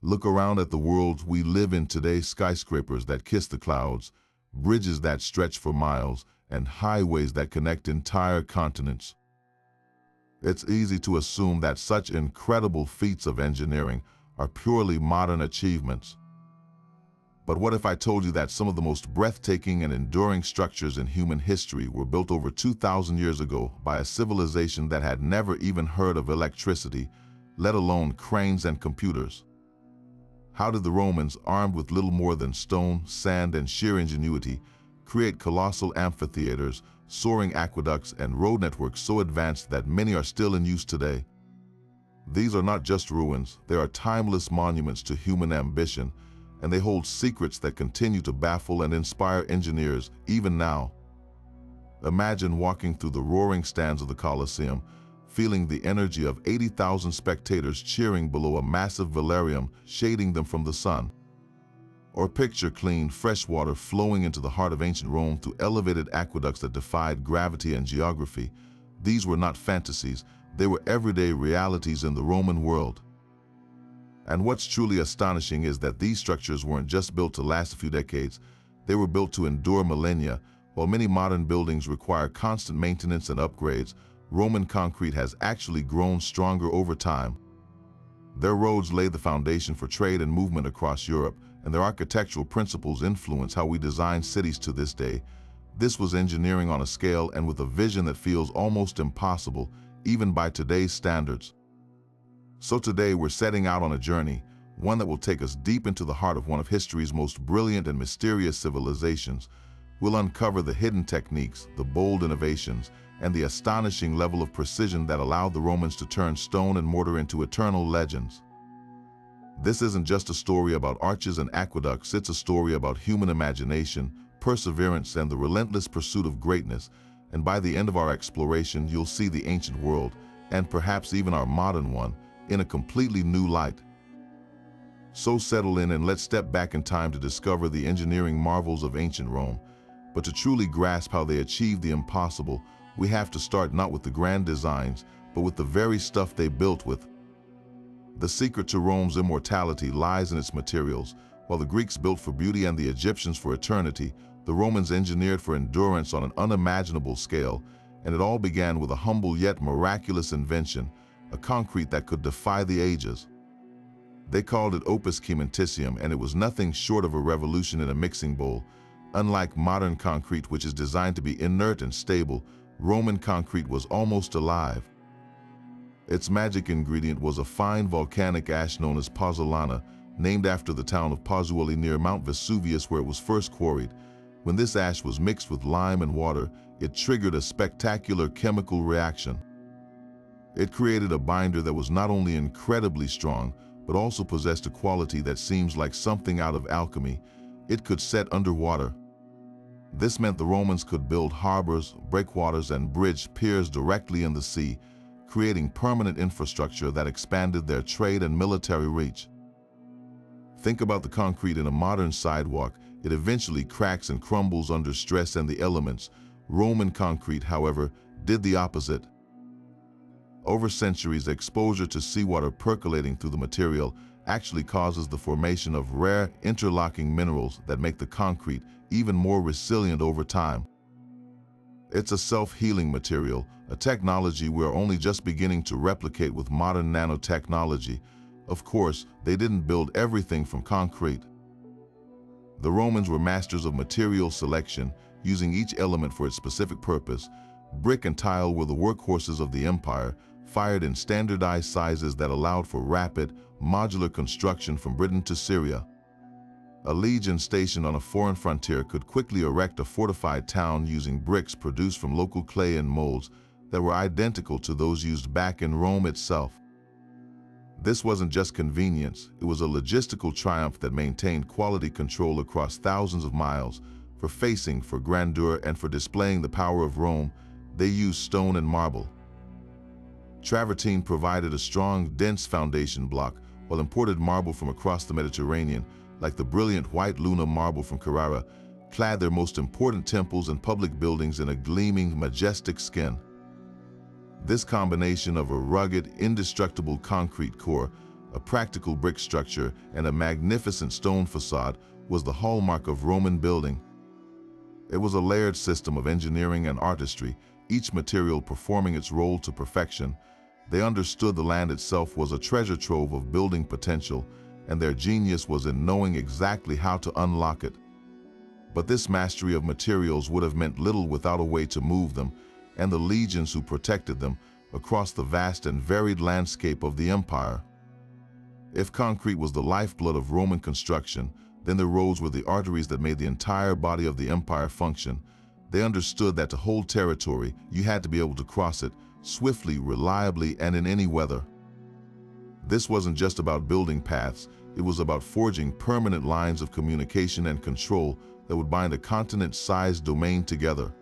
Look around at the world we live in today: skyscrapers that kiss the clouds, bridges that stretch for miles, and highways that connect entire continents. It's easy to assume that such incredible feats of engineering are purely modern achievements. But what if I told you that some of the most breathtaking and enduring structures in human history were built over 2,000 years ago by a civilization that had never even heard of electricity, let alone cranes and computers? How did the Romans, armed with little more than stone, sand, and sheer ingenuity, create colossal amphitheaters, soaring aqueducts, and road networks so advanced that many are still in use today? These are not just ruins, they are timeless monuments to human ambition, and they hold secrets that continue to baffle and inspire engineers even now. Imagine walking through the roaring stands of the Colosseum, feeling the energy of 80,000 spectators cheering below a massive Velarium shading them from the sun. Or picture clean, fresh water flowing into the heart of ancient Rome through elevated aqueducts that defied gravity and geography. These were not fantasies, they were everyday realities in the Roman world. And what's truly astonishing is that these structures weren't just built to last a few decades, they were built to endure millennia. While many modern buildings require constant maintenance and upgrades, Roman concrete has actually grown stronger over time. Their roads laid the foundation for trade and movement across Europe, and their architectural principles influence how we design cities to this day. This was engineering on a scale and with a vision that feels almost impossible, even by today's standards. So today we're setting out on a journey, one that will take us deep into the heart of one of history's most brilliant and mysterious civilizations. We'll uncover the hidden techniques, the bold innovations, and the astonishing level of precision that allowed the Romans to turn stone and mortar into eternal legends. This isn't just a story about arches and aqueducts, it's a story about human imagination, perseverance, and the relentless pursuit of greatness. And by the end of our exploration, you'll see the ancient world, and perhaps even our modern one, in a completely new light. So settle in and let's step back in time to discover the engineering marvels of ancient Rome. But to truly grasp how they achieved the impossible, we have to start not with the grand designs, but with the very stuff they built with. The secret to Rome's immortality lies in its materials. While the Greeks built for beauty and the Egyptians for eternity, the Romans engineered for endurance on an unimaginable scale, and it all began with a humble yet miraculous invention, a concrete that could defy the ages. They called it opus cementitium, and it was nothing short of a revolution in a mixing bowl. Unlike modern concrete, which is designed to be inert and stable, Roman concrete was almost alive. Its magic ingredient was a fine volcanic ash known as pozzolana, named after the town of Pozzuoli near Mount Vesuvius where it was first quarried. When this ash was mixed with lime and water, it triggered a spectacular chemical reaction. It created a binder that was not only incredibly strong, but also possessed a quality that seems like something out of alchemy. It could set underwater. This meant the Romans could build harbors, breakwaters, and bridge piers directly in the sea, creating permanent infrastructure that expanded their trade and military reach. Think about the concrete in a modern sidewalk. It eventually cracks and crumbles under stress and the elements. Roman concrete, however, did the opposite. Over centuries, exposure to seawater percolating through the material actually causes the formation of rare, interlocking minerals that make the concrete even more resilient over time. It's a self-healing material, a technology we're only just beginning to replicate with modern nanotechnology. Of course, they didn't build everything from concrete. The Romans were masters of material selection, using each element for its specific purpose. Brick and tile were the workhorses of the empire, fired in standardized sizes that allowed for rapid, modular construction from Britain to Syria. A legion stationed on a foreign frontier could quickly erect a fortified town using bricks produced from local clay and molds that were identical to those used back in Rome itself. This wasn't just convenience, it was a logistical triumph that maintained quality control across thousands of miles. For facing, for grandeur, and for displaying the power of Rome, they used stone and marble. Travertine provided a strong, dense foundation block, while imported marble from across the Mediterranean, like the brilliant white Luna marble from Carrara, clad their most important temples and public buildings in a gleaming, majestic skin. This combination of a rugged, indestructible concrete core, A practical brick structure and a magnificent stone facade was the hallmark of Roman building. It was a layered system of engineering and artistry, each material performing its role to perfection. They understood the land itself was a treasure trove of building potential, and their genius was in knowing exactly how to unlock it. But this mastery of materials would have meant little without a way to move them, and the legions who protected them, across the vast and varied landscape of the empire. If concrete was the lifeblood of Roman construction, then the roads were the arteries that made the entire body of the empire function. They understood that to hold territory, you had to be able to cross it swiftly, reliably, and in any weather. This wasn't just about building paths, it was about forging permanent lines of communication and control that would bind a continent-sized domain together.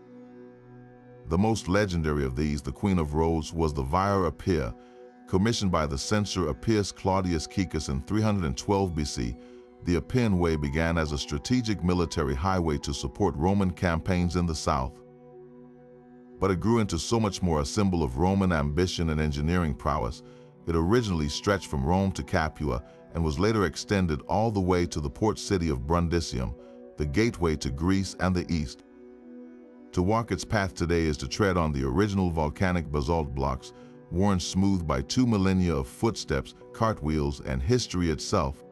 The most legendary of these, the Queen of Roads, was the Via Appia, commissioned by the censor Appius Claudius Caecus in 312 BC. The Appian Way began as a strategic military highway to support Roman campaigns in the south. But it grew into so much more, a symbol of Roman ambition and engineering prowess. It originally stretched from Rome to Capua and was later extended all the way to the port city of Brundisium, the gateway to Greece and the East. To walk its path today is to tread on the original volcanic basalt blocks, worn smooth by 2 millennia of footsteps, cartwheels, and history itself.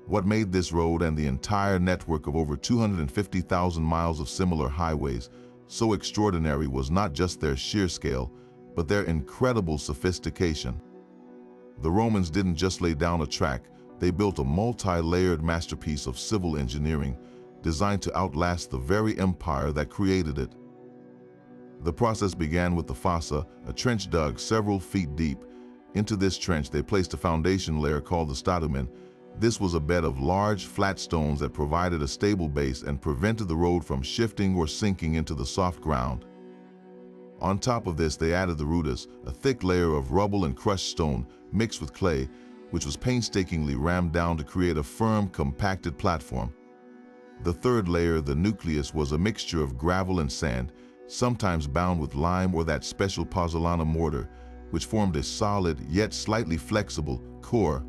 What made this road and the entire network of over 250,000 miles of similar highways so extraordinary was not just their sheer scale, but their incredible sophistication. The Romans didn't just lay down a track, they built a multi-layered masterpiece of civil engineering designed to outlast the very empire that created it. The process began with the fossa, a trench dug several feet deep. Into this trench they placed a foundation layer called the statumen. This was a bed of large, flat stones that provided a stable base and prevented the road from shifting or sinking into the soft ground. On top of this, they added the rudus, a thick layer of rubble and crushed stone mixed with clay, which was painstakingly rammed down to create a firm, compacted platform. The third layer, the nucleus, was a mixture of gravel and sand, sometimes bound with lime or that special pozzolana mortar, which formed a solid yet slightly flexible core.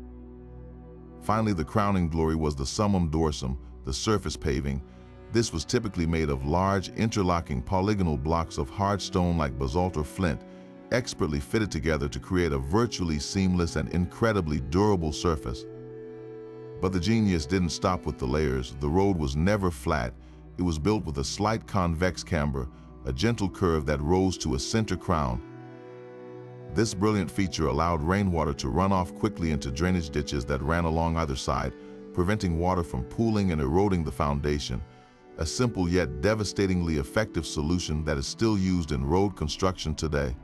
Finally, the crowning glory was the summum dorsum, the surface paving. This was typically made of large, interlocking polygonal blocks of hard stone like basalt or flint, expertly fitted together to create a virtually seamless and incredibly durable surface. But the genius didn't stop with the layers. The road was never flat. It was built with a slight convex camber, a gentle curve that rose to a center crown. This brilliant feature allowed rainwater to run off quickly into drainage ditches that ran along either side, preventing water from pooling and eroding the foundation. A simple yet devastatingly effective solution that is still used in road construction today.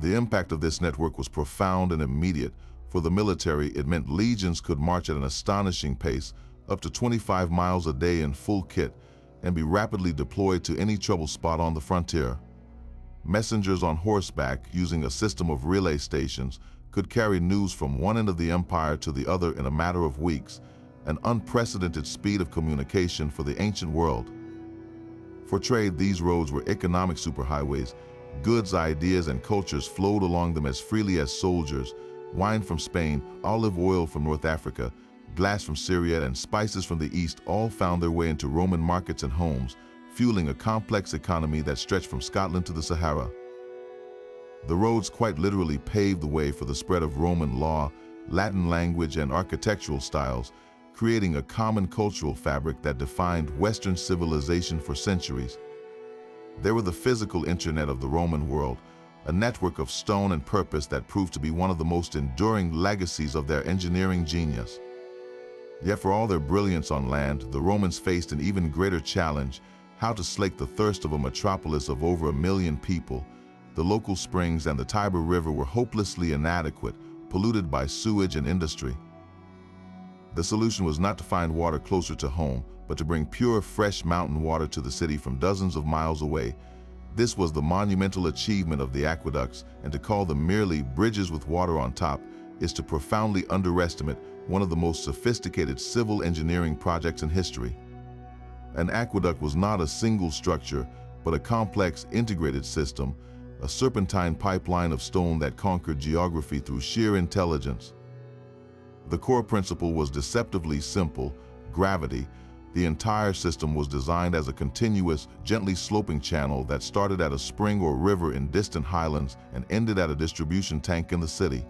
The impact of this network was profound and immediate. For the military, it meant legions could march at an astonishing pace, up to 25 miles a day in full kit, and be rapidly deployed to any trouble spot on the frontier. Messengers on horseback, using a system of relay stations, could carry news from one end of the empire to the other in a matter of weeks, an unprecedented speed of communication for the ancient world. For trade, these roads were economic superhighways. Goods, ideas, and cultures flowed along them as freely as soldiers. Wine from Spain, olive oil from North Africa, glass from Syria, and spices from the East all found their way into Roman markets and homes, fueling a complex economy that stretched from Scotland to the Sahara. The roads quite literally paved the way for the spread of Roman law, Latin language, and architectural styles, creating a common cultural fabric that defined Western civilization for centuries. They were the physical internet of the Roman world, a network of stone and purpose that proved to be one of the most enduring legacies of their engineering genius. Yet for all their brilliance on land, the Romans faced an even greater challenge: how to slake the thirst of a metropolis of over 1 million people. The local springs and the Tiber River were hopelessly inadequate, polluted by sewage and industry. The solution was not to find water closer to home, but to bring pure, fresh mountain water to the city from dozens of miles away. This was the monumental achievement of the aqueducts, and to call them merely bridges with water on top is to profoundly underestimate one of the most sophisticated civil engineering projects in history. An aqueduct was not a single structure, but a complex, integrated system, a serpentine pipeline of stone that conquered geography through sheer intelligence. The core principle was deceptively simple: gravity. The entire system was designed as a continuous, gently sloping channel that started at a spring or river in distant highlands and ended at a distribution tank in the city.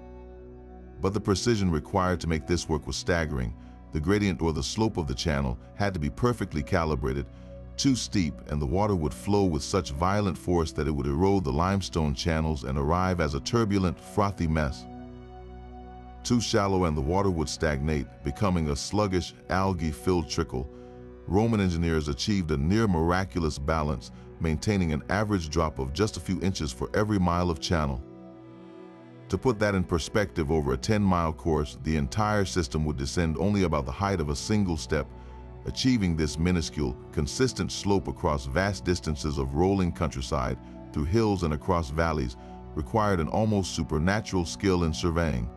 But the precision required to make this work was staggering. The gradient, or the slope of the channel, had to be perfectly calibrated. Too steep, and the water would flow with such violent force that it would erode the limestone channels and arrive as a turbulent, frothy mess. Too shallow, and the water would stagnate, becoming a sluggish, algae-filled trickle. Roman engineers achieved a near miraculous balance, maintaining an average drop of just a few inches for every mile of channel. To put that in perspective, over a 10-mile course, the entire system would descend only about the height of a single step. Achieving this minuscule, consistent slope across vast distances of rolling countryside, through hills and across valleys, required an almost supernatural skill in surveying.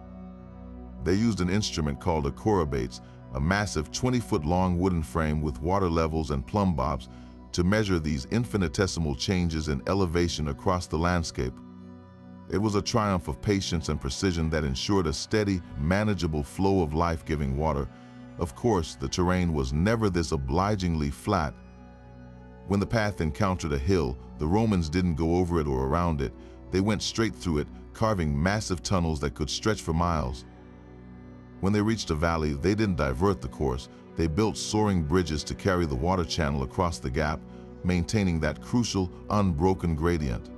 They used an instrument called a chorobates, a massive 20-foot-long wooden frame with water levels and plumb bobs, to measure these infinitesimal changes in elevation across the landscape. It was a triumph of patience and precision that ensured a steady, manageable flow of life-giving water. Of course, the terrain was never this obligingly flat. When the path encountered a hill, the Romans didn't go over it or around it. They went straight through it, carving massive tunnels that could stretch for miles. When they reached a valley, they didn't divert the course. They built soaring bridges to carry the water channel across the gap, maintaining that crucial, unbroken gradient.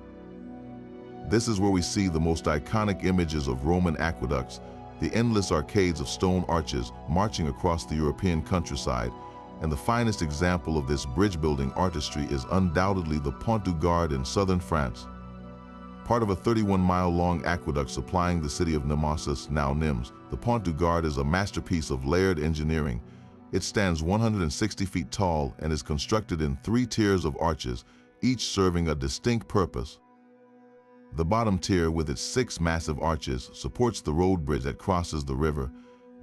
This is where we see the most iconic images of Roman aqueducts, the endless arcades of stone arches marching across the European countryside, and the finest example of this bridge-building artistry is undoubtedly the Pont du Gard in southern France. Part of a 31-mile-long aqueduct supplying the city of Nemesis, now Nimes, the Pont du Gard is a masterpiece of layered engineering. It stands 160 feet tall and is constructed in 3 tiers of arches, each serving a distinct purpose. The bottom tier, with its 6 massive arches, supports the road bridge that crosses the river.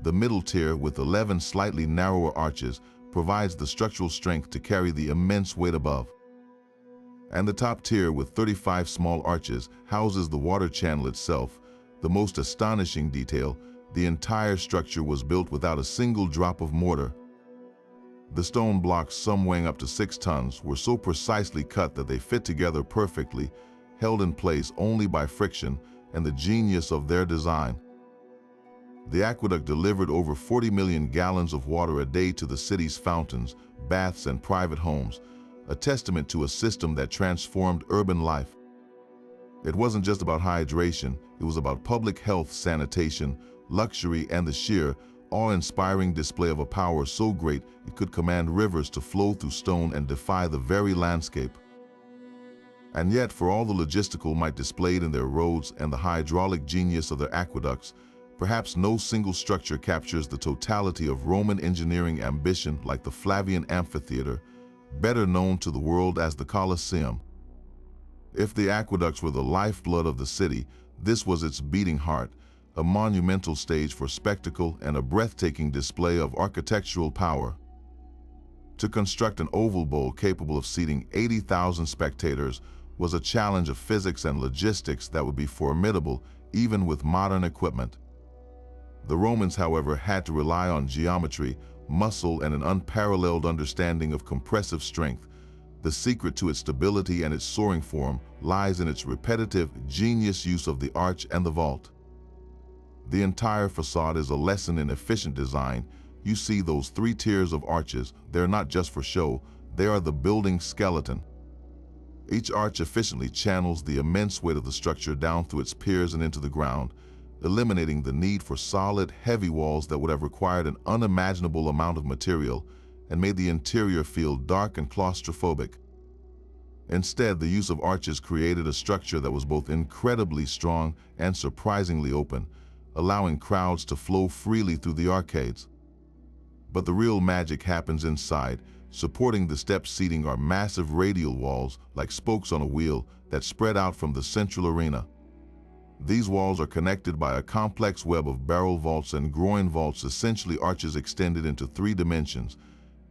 The middle tier, with 11 slightly narrower arches, provides the structural strength to carry the immense weight above. And the top tier, with 35 small arches, houses the water channel itself. The most astonishing detail: the entire structure was built without a single drop of mortar. The stone blocks, some weighing up to 6 tons, were so precisely cut that they fit together perfectly, held in place only by friction and the genius of their design. The aqueduct delivered over 40 million gallons of water a day to the city's fountains, baths, and private homes, a testament to a system that transformed urban life. It wasn't just about hydration, it was about public health, sanitation, luxury, and the sheer, awe-inspiring display of a power so great it could command rivers to flow through stone and defy the very landscape. And yet, for all the logistical might displayed in their roads and the hydraulic genius of their aqueducts, perhaps no single structure captures the totality of Roman engineering ambition like the Flavian Amphitheater, better known to the world as the Colosseum. If the aqueducts were the lifeblood of the city, this was its beating heart, a monumental stage for spectacle and a breathtaking display of architectural power. To construct an oval bowl capable of seating 80,000 spectators was a challenge of physics and logistics that would be formidable even with modern equipment. The Romans, however, had to rely on geometry, muscle, and an unparalleled understanding of compressive strength. The secret to its stability and its soaring form lies in its repetitive, genius use of the arch and the vault. The entire facade is a lesson in efficient design. You see those 3 tiers of arches, they're not just for show, they are the building skeleton. Each arch efficiently channels the immense weight of the structure down through its piers and into the ground, eliminating the need for solid, heavy walls that would have required an unimaginable amount of material and made the interior feel dark and claustrophobic. Instead, the use of arches created a structure that was both incredibly strong and surprisingly open, allowing crowds to flow freely through the arcades. But the real magic happens inside. Supporting the step seating are massive radial walls, like spokes on a wheel, that spread out from the central arena. These walls are connected by a complex web of barrel vaults and groin vaults, essentially arches extended into 3 dimensions.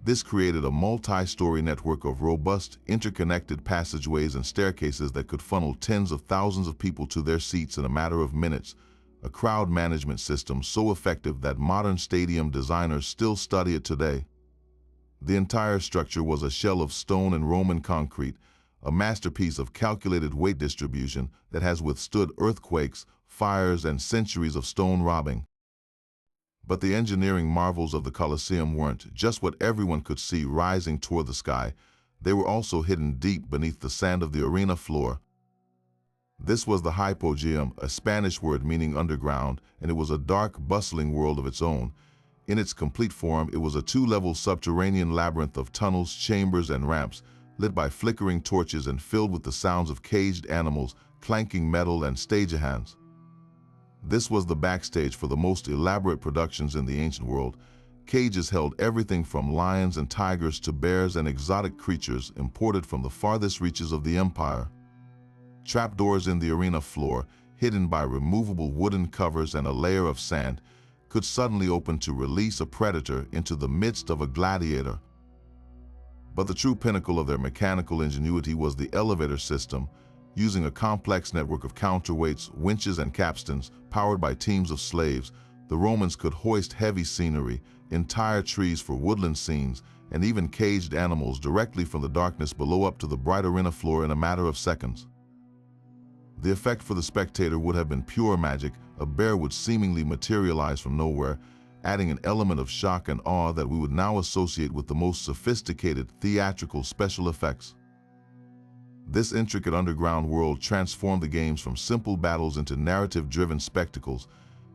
This created a multi-story network of robust, interconnected passageways and staircases that could funnel tens of thousands of people to their seats in a matter of minutes, a crowd management system so effective that modern stadium designers still study it today. The entire structure was a shell of stone and Roman concrete, a masterpiece of calculated weight distribution that has withstood earthquakes, fires, and centuries of stone robbing. But the engineering marvels of the Colosseum weren't just what everyone could see rising toward the sky. They were also hidden deep beneath the sand of the arena floor. This was the hypogeum, a Spanish word meaning underground, and it was a dark, bustling world of its own. In its complete form, it was a two-level subterranean labyrinth of tunnels, chambers, and ramps, lit by flickering torches and filled with the sounds of caged animals, clanking metal, and stagehands. This was the backstage for the most elaborate productions in the ancient world. Cages held everything from lions and tigers to bears and exotic creatures imported from the farthest reaches of the empire. Trapdoors in the arena floor, hidden by removable wooden covers and a layer of sand, could suddenly open to release a predator into the midst of a gladiator. But the true pinnacle of their mechanical ingenuity was the elevator system. Using a complex network of counterweights, winches, and capstans, powered by teams of slaves, the Romans could hoist heavy scenery, entire trees for woodland scenes, and even caged animals directly from the darkness below up to the bright arena floor in a matter of seconds. The effect for the spectator would have been pure magic. A bear would seemingly materialize from nowhere, adding an element of shock and awe that we would now associate with the most sophisticated theatrical special effects. This intricate underground world transformed the games from simple battles into narrative-driven spectacles.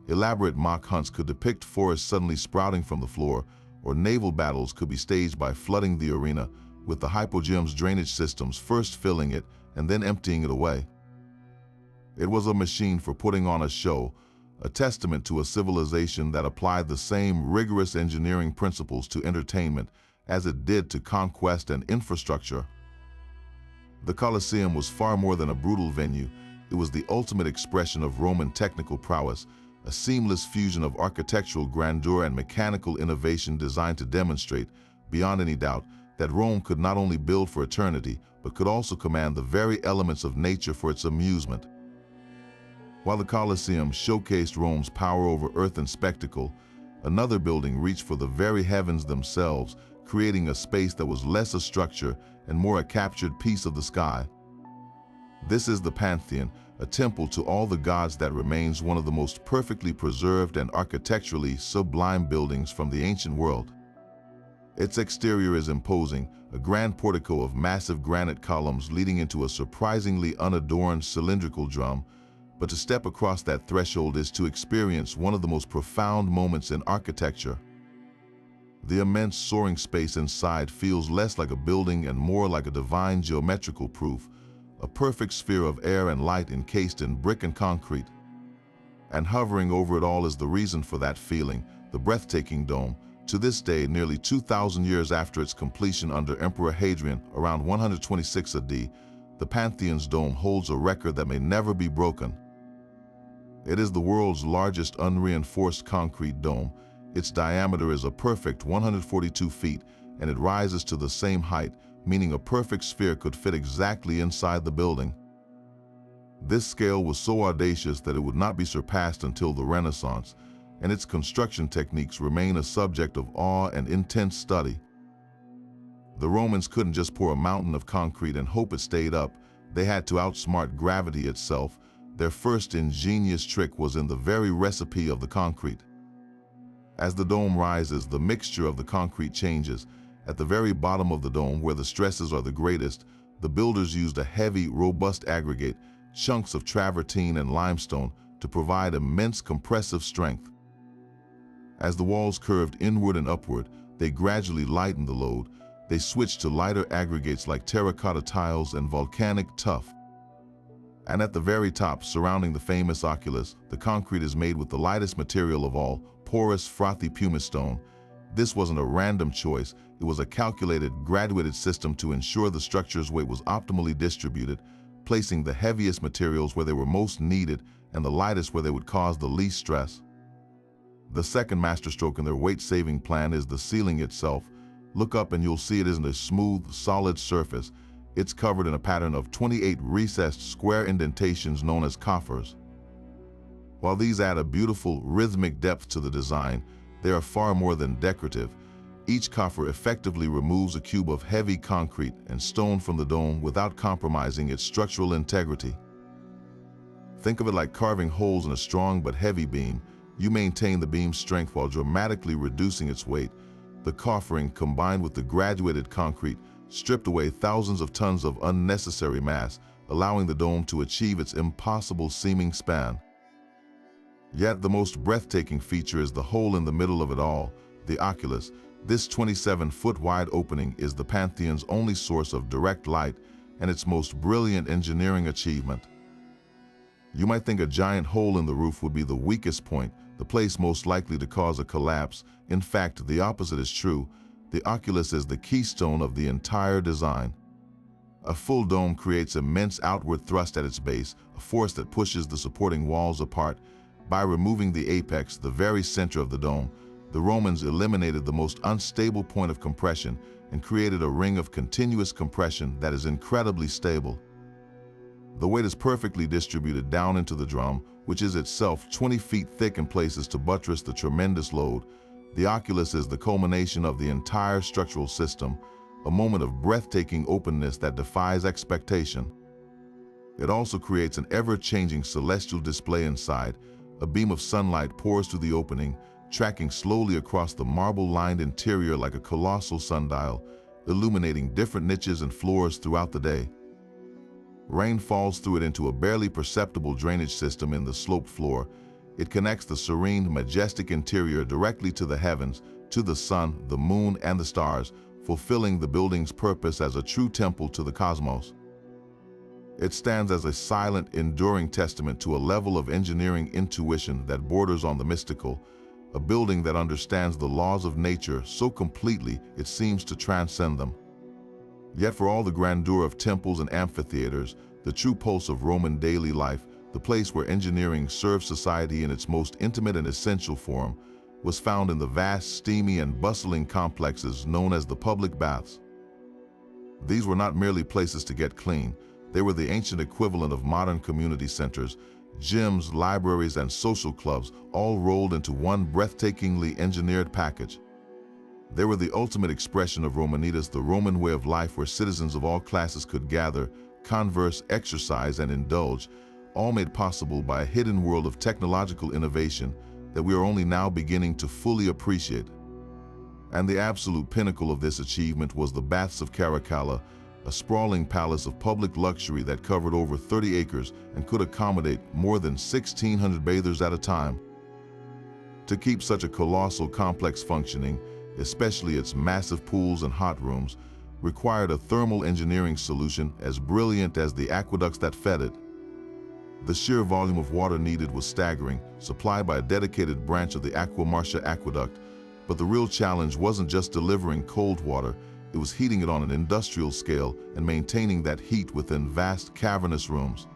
Elaborate mock hunts could depict forests suddenly sprouting from the floor, or naval battles could be staged by flooding the arena, with the hypogeum's drainage systems first filling it and then emptying it away. It was a machine for putting on a show, a testament to a civilization that applied the same rigorous engineering principles to entertainment as it did to conquest and infrastructure. The Colosseum was far more than a brutal venue. It was the ultimate expression of Roman technical prowess, a seamless fusion of architectural grandeur and mechanical innovation designed to demonstrate, beyond any doubt, that Rome could not only build for eternity, but could also command the very elements of nature for its amusement. While the Colosseum showcased Rome's power over earth and spectacle, another building reached for the very heavens themselves, creating a space that was less a structure and more a captured piece of the sky. This is the Pantheon, a temple to all the gods that remains one of the most perfectly preserved and architecturally sublime buildings from the ancient world. Its exterior is imposing, a grand portico of massive granite columns leading into a surprisingly unadorned cylindrical drum, but to step across that threshold is to experience one of the most profound moments in architecture. The immense soaring space inside feels less like a building and more like a divine geometrical proof, a perfect sphere of air and light encased in brick and concrete. And hovering over it all is the reason for that feeling, the breathtaking dome. To this day, nearly 2,000 years after its completion under Emperor Hadrian around 126 AD, the Pantheon's dome holds a record that may never be broken. It is the world's largest unreinforced concrete dome. Its diameter is a perfect 142 feet, and it rises to the same height, meaning a perfect sphere could fit exactly inside the building. This scale was so audacious that it would not be surpassed until the Renaissance, and its construction techniques remain a subject of awe and intense study. The Romans couldn't just pour a mountain of concrete and hope it stayed up. They had to outsmart gravity itself. Their first ingenious trick was in the very recipe of the concrete. As the dome rises, the mixture of the concrete changes. At the very bottom of the dome, where the stresses are the greatest, the builders used a heavy, robust aggregate, chunks of travertine and limestone, to provide immense compressive strength. As the walls curved inward and upward, they gradually lightened the load. They switched to lighter aggregates like terracotta tiles and volcanic tuff. And at the very top, surrounding the famous oculus, the concrete is made with the lightest material of all, porous, frothy pumice stone. This wasn't a random choice. It was a calculated, graduated system to ensure the structure's weight was optimally distributed, placing the heaviest materials where they were most needed and the lightest where they would cause the least stress. The second masterstroke in their weight-saving plan is the ceiling itself. Look up and you'll see it isn't a smooth, solid surface. It's covered in a pattern of 28 recessed square indentations known as coffers. While these add a beautiful, rhythmic depth to the design, they are far more than decorative. Each coffer effectively removes a cube of heavy concrete and stone from the dome without compromising its structural integrity. Think of it like carving holes in a strong but heavy beam. You maintain the beam's strength while dramatically reducing its weight. The coffering, combined with the graduated concrete, stripped away thousands of tons of unnecessary mass, allowing the dome to achieve its impossible-seeming span. Yet the most breathtaking feature is the hole in the middle of it all, the oculus. This 27-foot-wide opening is the Pantheon's only source of direct light and its most brilliant engineering achievement. You might think a giant hole in the roof would be the weakest point, the place most likely to cause a collapse. In fact, the opposite is true. The oculus is the keystone of the entire design. A full dome creates immense outward thrust at its base, a force that pushes the supporting walls apart. By removing the apex, the very center of the dome, the Romans eliminated the most unstable point of compression and created a ring of continuous compression that is incredibly stable. The weight is perfectly distributed down into the drum, which is itself 20 feet thick in places to buttress the tremendous load. The oculus is the culmination of the entire structural system, a moment of breathtaking openness that defies expectation. It also creates an ever-changing celestial display inside. A beam of sunlight pours through the opening, tracking slowly across the marble-lined interior like a colossal sundial, illuminating different niches and floors throughout the day. Rain falls through it into a barely perceptible drainage system in the sloped floor. It connects the serene, majestic interior directly to the heavens, to the sun, the moon, and the stars, fulfilling the building's purpose as a true temple to the cosmos. It stands as a silent, enduring testament to a level of engineering intuition that borders on the mystical, a building that understands the laws of nature so completely it seems to transcend them. Yet for all the grandeur of temples and amphitheaters, the true pulse of Roman daily life, the place where engineering served society in its most intimate and essential form, was found in the vast, steamy, and bustling complexes known as the public baths. These were not merely places to get clean. They were the ancient equivalent of modern community centers, gyms, libraries, and social clubs, all rolled into one breathtakingly engineered package. They were the ultimate expression of Romanitas, the Roman way of life where citizens of all classes could gather, converse, exercise, and indulge, all made possible by a hidden world of technological innovation that we are only now beginning to fully appreciate. And the absolute pinnacle of this achievement was the Baths of Caracalla, a sprawling palace of public luxury that covered over 30 acres and could accommodate more than 1,600 bathers at a time. To keep such a colossal complex functioning, especially its massive pools and hot rooms, required a thermal engineering solution as brilliant as the aqueducts that fed it. The sheer volume of water needed was staggering, supplied by a dedicated branch of the Aqua Marcia aqueduct, but the real challenge wasn't just delivering cold water, it was heating it on an industrial scale and maintaining that heat within vast cavernous rooms.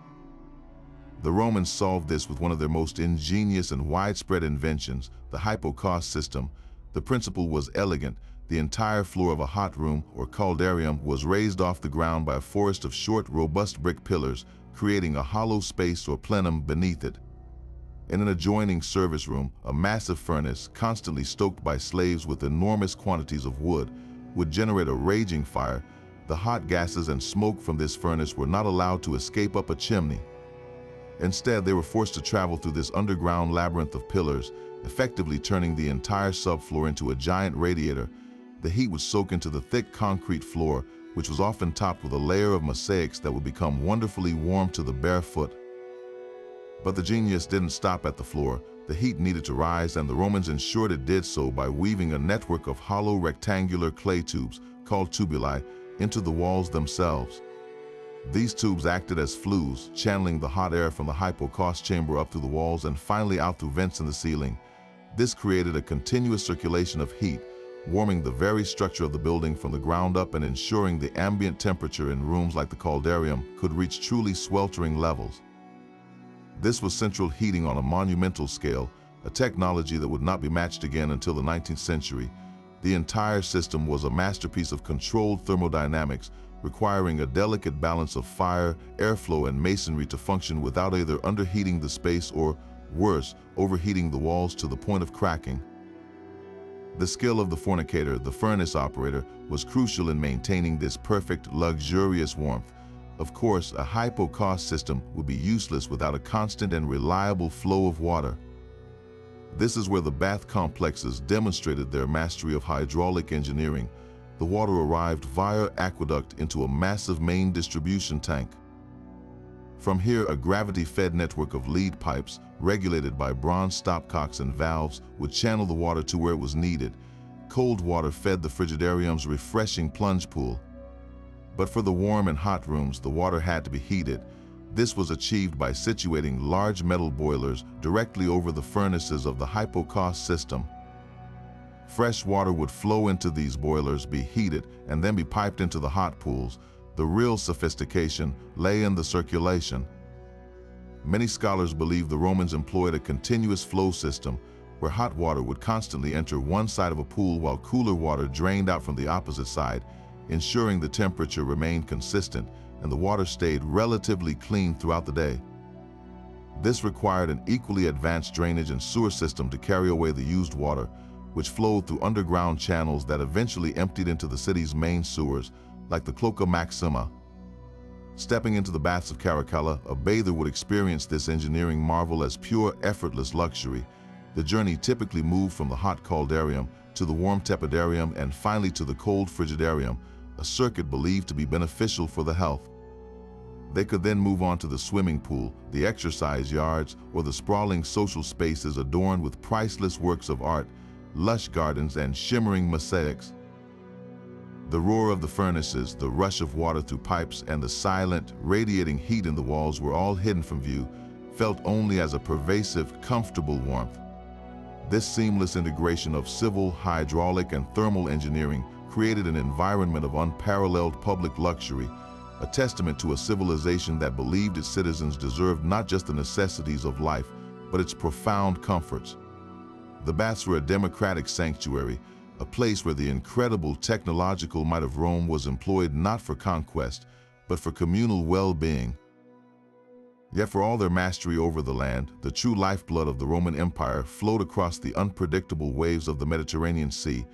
The Romans solved this with one of their most ingenious and widespread inventions, the hypocaust system. The principle was elegant. The entire floor of a hot room, or caldarium, was raised off the ground by a forest of short, robust brick pillars, creating a hollow space or plenum beneath it. In an adjoining service room, a massive furnace, constantly stoked by slaves with enormous quantities of wood, would generate a raging fire. The hot gases and smoke from this furnace were not allowed to escape up a chimney. Instead, they were forced to travel through this underground labyrinth of pillars, effectively turning the entire subfloor into a giant radiator. The heat would soak into the thick concrete floor, which was often topped with a layer of mosaics that would become wonderfully warm to the bare foot. But the genius didn't stop at the floor. The heat needed to rise, and the Romans ensured it did so by weaving a network of hollow rectangular clay tubes, called tubuli, into the walls themselves. These tubes acted as flues, channeling the hot air from the hypocaust chamber up through the walls and finally out through vents in the ceiling. This created a continuous circulation of heat, warming the very structure of the building from the ground up and ensuring the ambient temperature in rooms like the caldarium could reach truly sweltering levels. This was central heating on a monumental scale, a technology that would not be matched again until the 19th century. The entire system was a masterpiece of controlled thermodynamics, requiring a delicate balance of fire, airflow, and masonry to function without either underheating the space or, worse, overheating the walls to the point of cracking. The skill of the fornicator, the furnace operator, was crucial in maintaining this perfect, luxurious warmth. Of course, a hypo-cost system would be useless without a constant and reliable flow of water. This is where the bath complexes demonstrated their mastery of hydraulic engineering. The water arrived via aqueduct into a massive main distribution tank. From here, a gravity-fed network of lead pipes, regulated by bronze stopcocks and valves, would channel the water to where it was needed. Cold water fed the frigidarium's refreshing plunge pool. But for the warm and hot rooms, the water had to be heated. This was achieved by situating large metal boilers directly over the furnaces of the hypo-cost system. Fresh water would flow into these boilers, be heated, and then be piped into the hot pools. The real sophistication lay in the circulation. Many scholars believe the Romans employed a continuous flow system where hot water would constantly enter one side of a pool while cooler water drained out from the opposite side, ensuring the temperature remained consistent and the water stayed relatively clean throughout the day. This required an equally advanced drainage and sewer system to carry away the used water, which flowed through underground channels that eventually emptied into the city's main sewers, like the Cloaca Maxima. Stepping into the baths of Caracalla, a bather would experience this engineering marvel as pure, effortless luxury. The journey typically moved from the hot caldarium to the warm tepidarium and finally to the cold frigidarium, a circuit believed to be beneficial for the health. They could then move on to the swimming pool, the exercise yards, or the sprawling social spaces adorned with priceless works of art, lush gardens, and shimmering mosaics. The roar of the furnaces, the rush of water through pipes, and the silent, radiating heat in the walls were all hidden from view, felt only as a pervasive, comfortable warmth. This seamless integration of civil, hydraulic, and thermal engineering created an environment of unparalleled public luxury, a testament to a civilization that believed its citizens deserved not just the necessities of life, but its profound comforts. The baths were a democratic sanctuary, a place where the incredible technological might of Rome was employed not for conquest, but for communal well-being. Yet for all their mastery over the land, the true lifeblood of the Roman Empire flowed across the unpredictable waves of the Mediterranean Sea.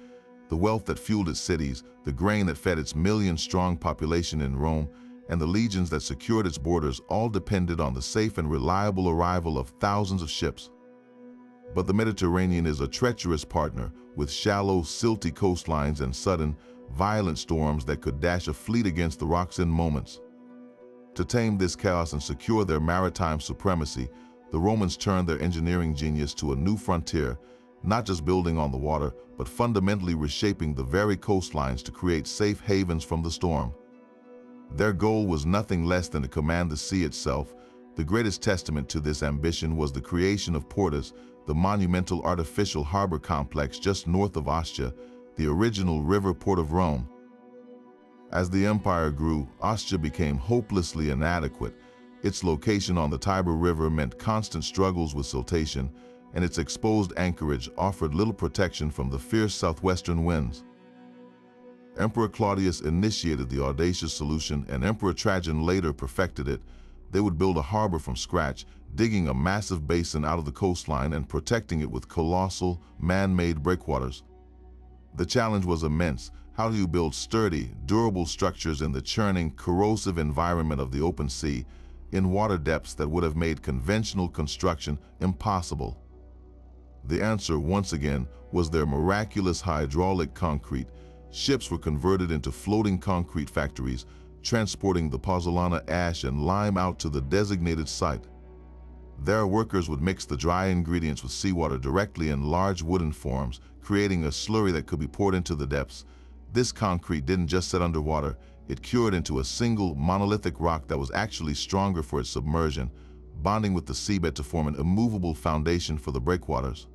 The wealth that fueled its cities, the grain that fed its million-strong population in Rome, and the legions that secured its borders all depended on the safe and reliable arrival of thousands of ships. But the Mediterranean is a treacherous partner, with shallow, silty coastlines and sudden, violent storms that could dash a fleet against the rocks in moments. To tame this chaos and secure their maritime supremacy, the Romans turned their engineering genius to a new frontier, not just building on the water, but fundamentally reshaping the very coastlines to create safe havens from the storm. Their goal was nothing less than to command the sea itself. The greatest testament to this ambition was the creation of Portus, the monumental artificial harbor complex just north of Ostia, the original river port of Rome. As the empire grew, Ostia became hopelessly inadequate. Its location on the Tiber River meant constant struggles with siltation, and its exposed anchorage offered little protection from the fierce southwestern winds. Emperor Claudius initiated the audacious solution, and Emperor Trajan later perfected it. They would build a harbor from scratch, digging a massive basin out of the coastline and protecting it with colossal, man-made breakwaters. The challenge was immense. How do you build sturdy, durable structures in the churning, corrosive environment of the open sea, in water depths that would have made conventional construction impossible? The answer, once again, was their miraculous hydraulic concrete. Ships were converted into floating concrete factories, transporting the pozzolana ash and lime out to the designated site. Their workers would mix the dry ingredients with seawater directly in large wooden forms, creating a slurry that could be poured into the depths. This concrete didn't just sit underwater, it cured into a single monolithic rock that was actually stronger for its submersion, bonding with the seabed to form an immovable foundation for the breakwaters.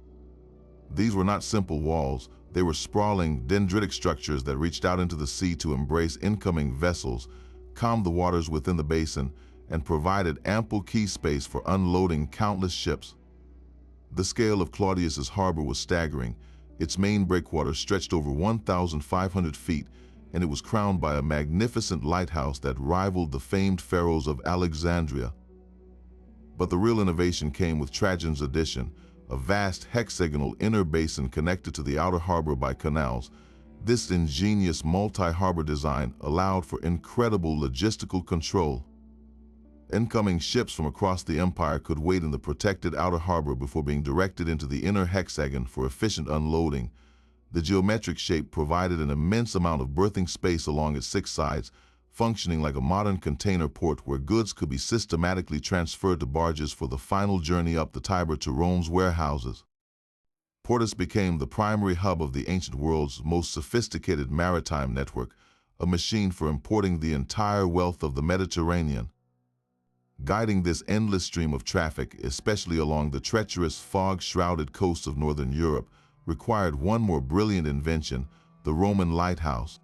These were not simple walls, they were sprawling, dendritic structures that reached out into the sea to embrace incoming vessels, calmed the waters within the basin, and provided ample quay space for unloading countless ships. The scale of Claudius's harbor was staggering. Its main breakwater stretched over 1,500 feet, and it was crowned by a magnificent lighthouse that rivaled the famed pharaohs of Alexandria. But the real innovation came with Trajan's addition, a vast hexagonal inner basin connected to the outer harbor by canals. This ingenious multi-harbor design allowed for incredible logistical control. Incoming ships from across the empire could wait in the protected outer harbor before being directed into the inner hexagon for efficient unloading. The geometric shape provided an immense amount of berthing space along its 6 sides, functioning like a modern container port where goods could be systematically transferred to barges for the final journey up the Tiber to Rome's warehouses. Portus became the primary hub of the ancient world's most sophisticated maritime network, a machine for importing the entire wealth of the Mediterranean. Guiding this endless stream of traffic, especially along the treacherous, fog-shrouded coasts of northern Europe, required one more brilliant invention, the Roman lighthouse.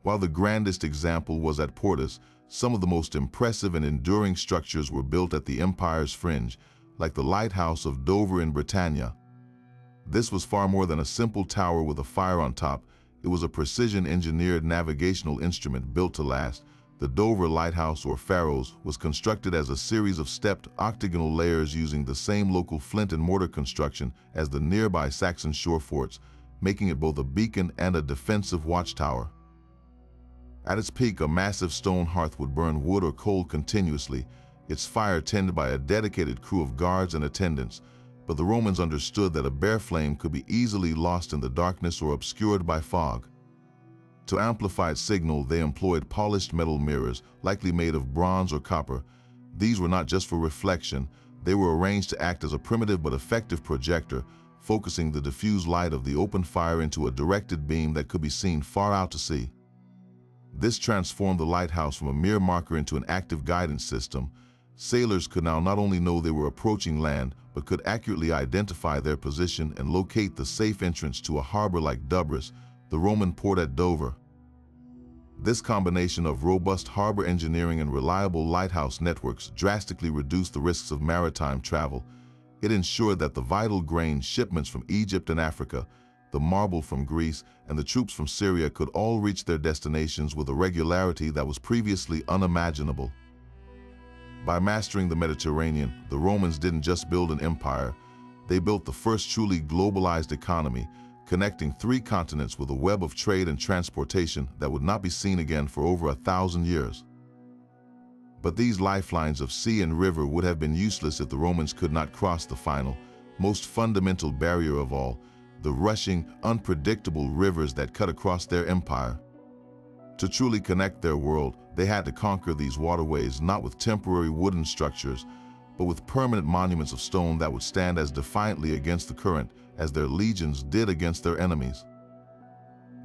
While the grandest example was at Portus, some of the most impressive and enduring structures were built at the empire's fringe, like the lighthouse of Dover in Britannia. This was far more than a simple tower with a fire on top. It was a precision-engineered navigational instrument built to last. The Dover Lighthouse, or Pharos, was constructed as a series of stepped octagonal layers using the same local flint and mortar construction as the nearby Saxon shore forts, making it both a beacon and a defensive watchtower. At its peak, a massive stone hearth would burn wood or coal continuously, its fire tended by a dedicated crew of guards and attendants, but the Romans understood that a bare flame could be easily lost in the darkness or obscured by fog. To amplify its signal, they employed polished metal mirrors, likely made of bronze or copper. These were not just for reflection, they were arranged to act as a primitive but effective projector, focusing the diffused light of the open fire into a directed beam that could be seen far out to sea. This transformed the lighthouse from a mere marker into an active guidance system. Sailors could now not only know they were approaching land, but could accurately identify their position and locate the safe entrance to a harbor like Dubris, the Roman port at Dover. This combination of robust harbor engineering and reliable lighthouse networks drastically reduced the risks of maritime travel. It ensured that the vital grain shipments from Egypt and Africa, the marble from Greece, and the troops from Syria could all reach their destinations with a regularity that was previously unimaginable. By mastering the Mediterranean, the Romans didn't just build an empire, they built the first truly globalized economy, connecting 3 continents with a web of trade and transportation that would not be seen again for over 1,000 years. But these lifelines of sea and river would have been useless if the Romans could not cross the final, most fundamental barrier of all, the rushing, unpredictable rivers that cut across their empire. To truly connect their world, they had to conquer these waterways not with temporary wooden structures, but with permanent monuments of stone that would stand as defiantly against the current as their legions did against their enemies.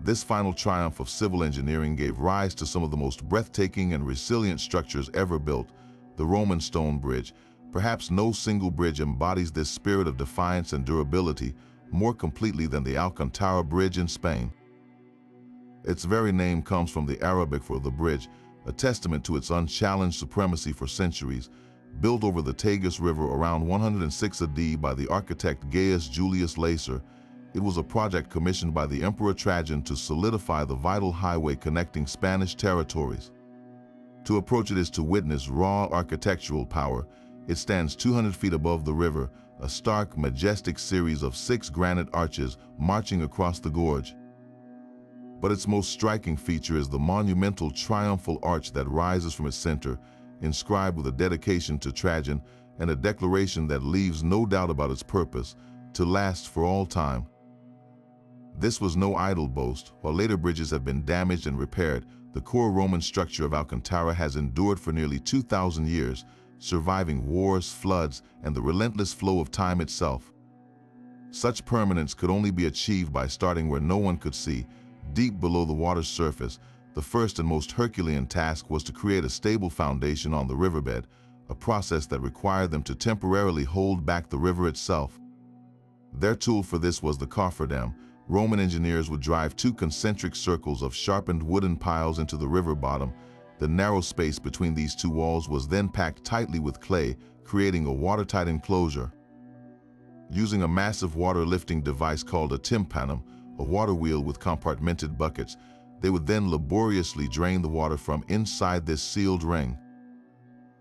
This final triumph of civil engineering gave rise to some of the most breathtaking and resilient structures ever built, the Roman stone bridge. Perhaps no single bridge embodies this spirit of defiance and durability more completely than the Alcantara Bridge in Spain. Its very name comes from the Arabic for the bridge, a testament to its unchallenged supremacy for centuries. Built over the Tagus River around 106 AD by the architect Gaius Julius Lacer, it was a project commissioned by the Emperor Trajan to solidify the vital highway connecting Spanish territories. To approach it is to witness raw architectural power. It stands 200 feet above the river, a stark, majestic series of 6 granite arches marching across the gorge. But its most striking feature is the monumental triumphal arch that rises from its center, inscribed with a dedication to Trajan and a declaration that leaves no doubt about its purpose, to last for all time. This was no idle boast. While later bridges have been damaged and repaired, the core Roman structure of Alcantara has endured for nearly 2,000 years, surviving wars, floods, and the relentless flow of time itself. Such permanence could only be achieved by starting where no one could see, deep below the water's surface. The first and most Herculean task was to create a stable foundation on the riverbed, a process that required them to temporarily hold back the river itself. Their tool for this was the cofferdam. Roman engineers would drive 2 concentric circles of sharpened wooden piles into the river bottom. The narrow space between these 2 walls was then packed tightly with clay, creating a watertight enclosure. Using a massive water-lifting device called a tympanum, a water wheel with compartmented buckets, they would then laboriously drain the water from inside this sealed ring.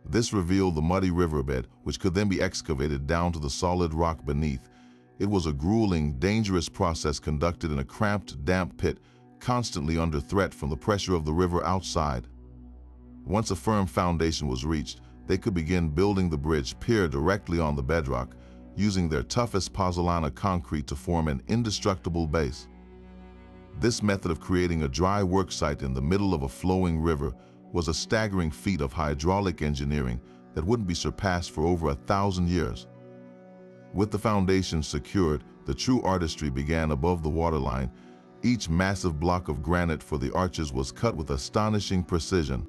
This revealed the muddy riverbed, which could then be excavated down to the solid rock beneath. It was a grueling, dangerous process conducted in a cramped, damp pit, constantly under threat from the pressure of the river outside. Once a firm foundation was reached, they could begin building the bridge pier directly on the bedrock, using their toughest pozzolana concrete to form an indestructible base. This method of creating a dry work site in the middle of a flowing river was a staggering feat of hydraulic engineering that wouldn't be surpassed for over 1,000 years. With the foundation secured, the true artistry began above the waterline. Each massive block of granite for the arches was cut with astonishing precision.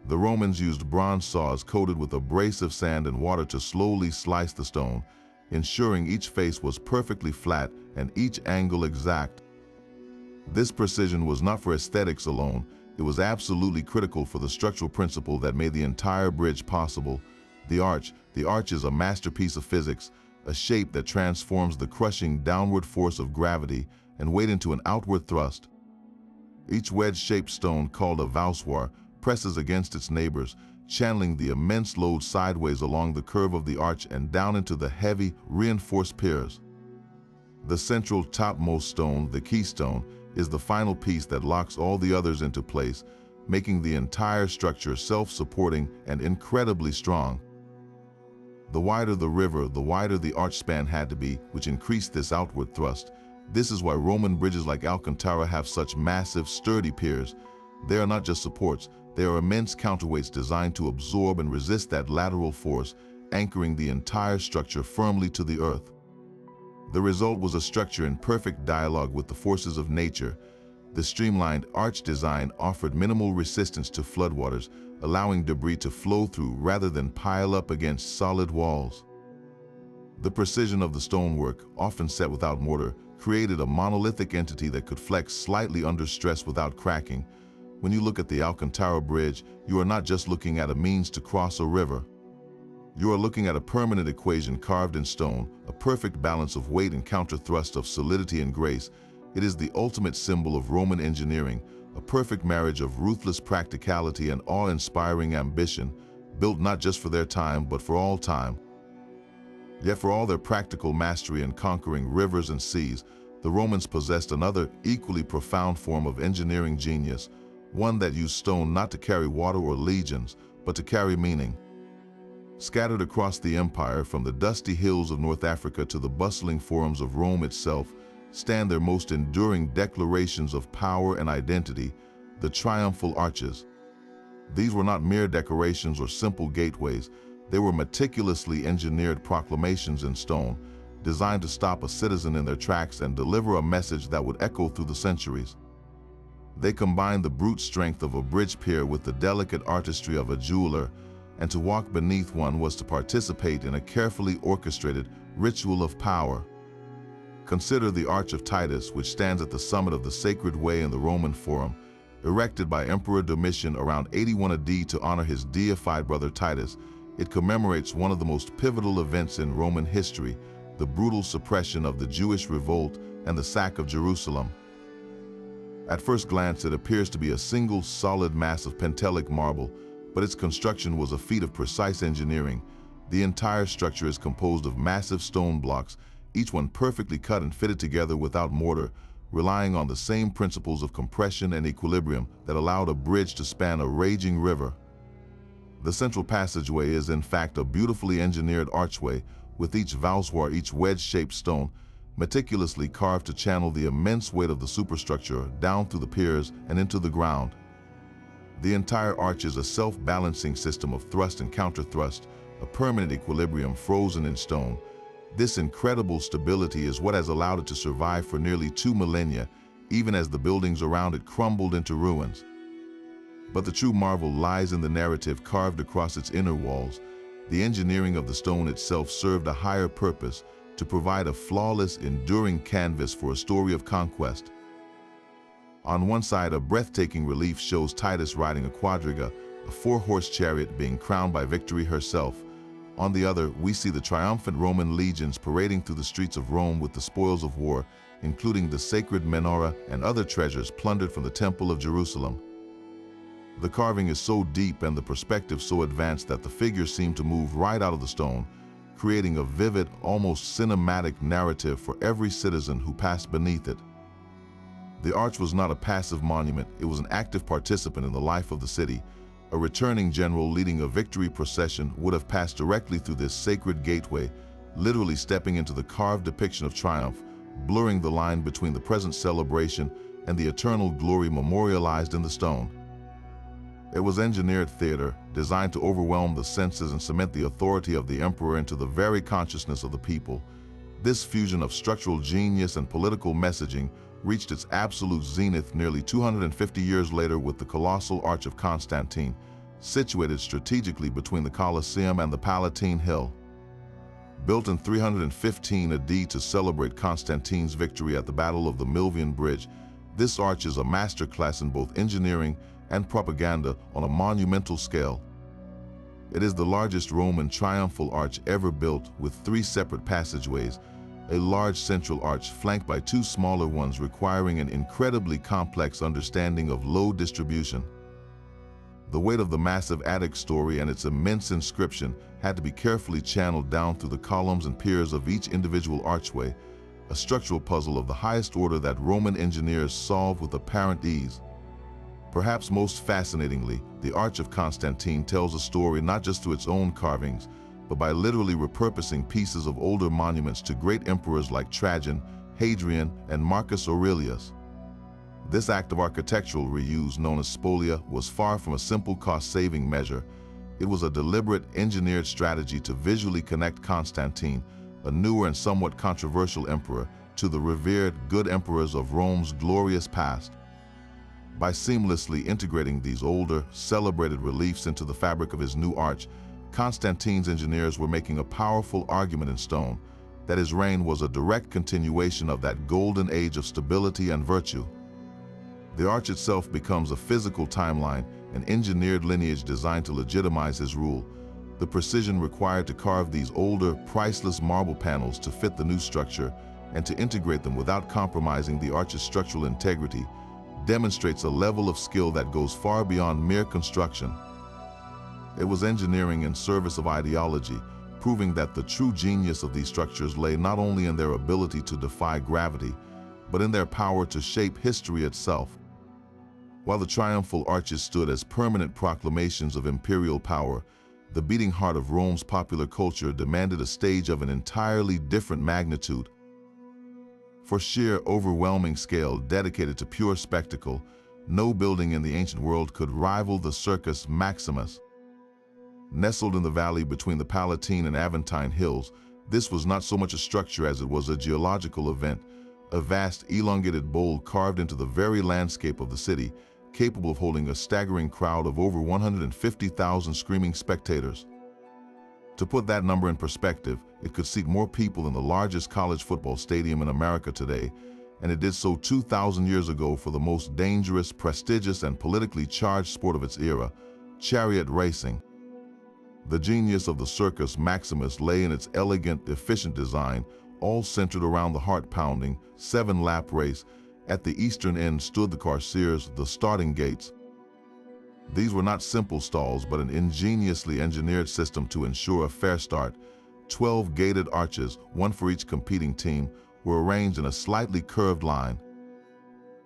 The Romans used bronze saws coated with abrasive sand and water to slowly slice the stone, ensuring each face was perfectly flat and each angle exact. This precision was not for aesthetics alone, it was absolutely critical for the structural principle that made the entire bridge possible. The arch is a masterpiece of physics, a shape that transforms the crushing downward force of gravity and weight into an outward thrust. Each wedge-shaped stone, called a voussoir, presses against its neighbors, channeling the immense load sideways along the curve of the arch and down into the heavy, reinforced piers. The central topmost stone, the keystone, is the final piece that locks all the others into place, making the entire structure self-supporting and incredibly strong. The wider the river, the wider the arch span had to be, which increased this outward thrust. This is why Roman bridges like Alcantara have such massive, sturdy piers. They are not just supports, they are immense counterweights designed to absorb and resist that lateral force, anchoring the entire structure firmly to the earth. The result was a structure in perfect dialogue with the forces of nature. The streamlined arch design offered minimal resistance to floodwaters, allowing debris to flow through rather than pile up against solid walls. The precision of the stonework, often set without mortar, created a monolithic entity that could flex slightly under stress without cracking. When you look at the Alcantara Bridge, you are not just looking at a means to cross a river. You are looking at a permanent equation carved in stone, a perfect balance of weight and counter-thrust, of solidity and grace. It is the ultimate symbol of Roman engineering, a perfect marriage of ruthless practicality and awe-inspiring ambition, built not just for their time but for all time. Yet for all their practical mastery in conquering rivers and seas, the Romans possessed another, equally profound form of engineering genius, one that used stone not to carry water or legions, but to carry meaning. Scattered across the empire, from the dusty hills of North Africa to the bustling forums of Rome itself, stand their most enduring declarations of power and identity, the triumphal arches. These were not mere decorations or simple gateways. They were meticulously engineered proclamations in stone, designed to stop a citizen in their tracks and deliver a message that would echo through the centuries. They combined the brute strength of a bridge pier with the delicate artistry of a jeweler, and to walk beneath one was to participate in a carefully orchestrated ritual of power. Consider the Arch of Titus, which stands at the summit of the Sacred Way in the Roman Forum, erected by Emperor Domitian around 81 AD to honor his deified brother Titus. It commemorates one of the most pivotal events in Roman history, the brutal suppression of the Jewish revolt and the sack of Jerusalem. At first glance, it appears to be a single solid mass of Pentelic marble, but its construction was a feat of precise engineering. The entire structure is composed of massive stone blocks, each one perfectly cut and fitted together without mortar, relying on the same principles of compression and equilibrium that allowed a bridge to span a raging river. The central passageway is in fact a beautifully engineered archway, with each voussoir, each wedge-shaped stone, meticulously carved to channel the immense weight of the superstructure down through the piers and into the ground. The entire arch is a self-balancing system of thrust and counter-thrust, a permanent equilibrium frozen in stone. This incredible stability is what has allowed it to survive for nearly 2 millennia, even as the buildings around it crumbled into ruins. But the true marvel lies in the narrative carved across its inner walls. The engineering of the stone itself served a higher purpose, to provide a flawless, enduring canvas for a story of conquest. On one side, a breathtaking relief shows Titus riding a quadriga, a 4-horse chariot being crowned by Victory herself. On the other, we see the triumphant Roman legions parading through the streets of Rome with the spoils of war, including the sacred menorah and other treasures plundered from the Temple of Jerusalem. The carving is so deep and the perspective so advanced that the figures seem to move right out of the stone, creating a vivid, almost cinematic narrative for every citizen who passed beneath it. The arch was not a passive monument, it was an active participant in the life of the city. A returning general leading a victory procession would have passed directly through this sacred gateway, literally stepping into the carved depiction of triumph, blurring the line between the present celebration and the eternal glory memorialized in the stone. It was engineered theater, designed to overwhelm the senses and cement the authority of the emperor into the very consciousness of the people. This fusion of structural genius and political messaging reached its absolute zenith nearly 250 years later with the colossal Arch of Constantine, situated strategically between the Colosseum and the Palatine Hill. Built in 315 AD to celebrate Constantine's victory at the Battle of the Milvian Bridge, this arch is a masterclass in both engineering and propaganda on a monumental scale. It is the largest Roman triumphal arch ever built, with 3 separate passageways, a large central arch flanked by 2 smaller ones requiring an incredibly complex understanding of load distribution. The weight of the massive attic story and its immense inscription had to be carefully channeled down through the columns and piers of each individual archway, a structural puzzle of the highest order that Roman engineers solved with apparent ease. Perhaps most fascinatingly, the Arch of Constantine tells a story not just through its own carvings, but by literally repurposing pieces of older monuments to great emperors like Trajan, Hadrian, and Marcus Aurelius. This act of architectural reuse, known as spolia, was far from a simple cost-saving measure. It was a deliberate, engineered strategy to visually connect Constantine, a newer and somewhat controversial emperor, to the revered good emperors of Rome's glorious past. By seamlessly integrating these older, celebrated reliefs into the fabric of his new arch, Constantine's engineers were making a powerful argument in stone that his reign was a direct continuation of that golden age of stability and virtue. The arch itself becomes a physical timeline, an engineered lineage designed to legitimize his rule. The precision required to carve these older, priceless marble panels to fit the new structure and to integrate them without compromising the arch's structural integrity demonstrates a level of skill that goes far beyond mere construction. It was engineering in service of ideology, proving that the true genius of these structures lay not only in their ability to defy gravity, but in their power to shape history itself. While the triumphal arches stood as permanent proclamations of imperial power, the beating heart of Rome's popular culture demanded a stage of an entirely different magnitude. For sheer, overwhelming scale dedicated to pure spectacle, no building in the ancient world could rival the Circus Maximus. Nestled in the valley between the Palatine and Aventine hills, this was not so much a structure as it was a geological event, a vast, elongated bowl carved into the very landscape of the city, capable of holding a staggering crowd of over 150,000 screaming spectators. To put that number in perspective, it could seat more people than the largest college football stadium in America today, and it did so 2,000 years ago for the most dangerous, prestigious, and politically charged sport of its era, chariot racing. The genius of the Circus Maximus lay in its elegant, efficient design, all centered around the heart-pounding, 7-lap race. At the eastern end stood the Carceres, the starting gates. These were not simple stalls, but an ingeniously engineered system to ensure a fair start. 12 gated arches, one for each competing team, were arranged in a slightly curved line.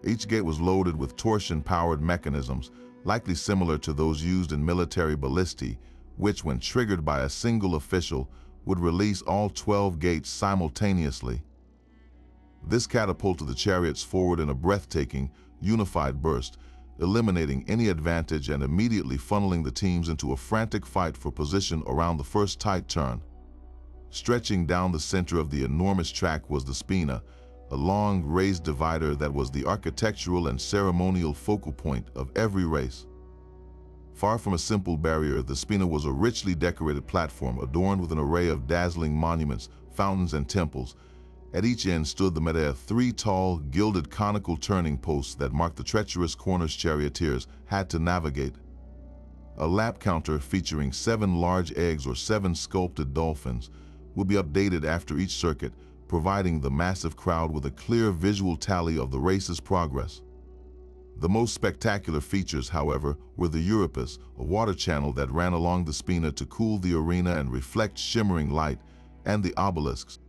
Each gate was loaded with torsion-powered mechanisms, likely similar to those used in military ballistae, which, when triggered by a single official, would release all 12 gates simultaneously. This catapulted the chariots forward in a breathtaking, unified burst, eliminating any advantage and immediately funneling the teams into a frantic fight for position around the first tight turn. Stretching down the center of the enormous track was the spina, a long, raised divider that was the architectural and ceremonial focal point of every race. Far from a simple barrier, the spina was a richly decorated platform adorned with an array of dazzling monuments, fountains, and temples. At each end stood the medea, 3 tall, gilded conical turning posts that marked the treacherous corners charioteers had to navigate. A lap counter featuring 7 large eggs or 7 sculpted dolphins will be updated after each circuit, providing the massive crowd with a clear visual tally of the race's progress. The most spectacular features, however, were the Euripus, a water channel that ran along the spina to cool the arena and reflect shimmering light, and the obelisks.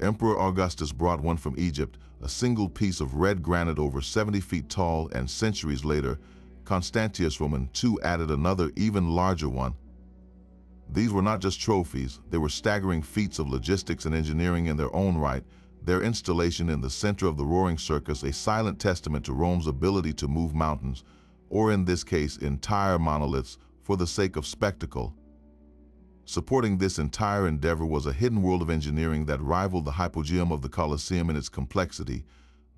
Emperor Augustus brought one from Egypt, a single piece of red granite over 70 feet tall, and centuries later, Constantius Roman II added another even larger one. These were not just trophies, they were staggering feats of logistics and engineering in their own right, their installation in the center of the roaring circus a silent testament to Rome's ability to move mountains, or in this case entire monoliths, for the sake of spectacle. Supporting this entire endeavor was a hidden world of engineering that rivaled the hypogeum of the Colosseum in its complexity.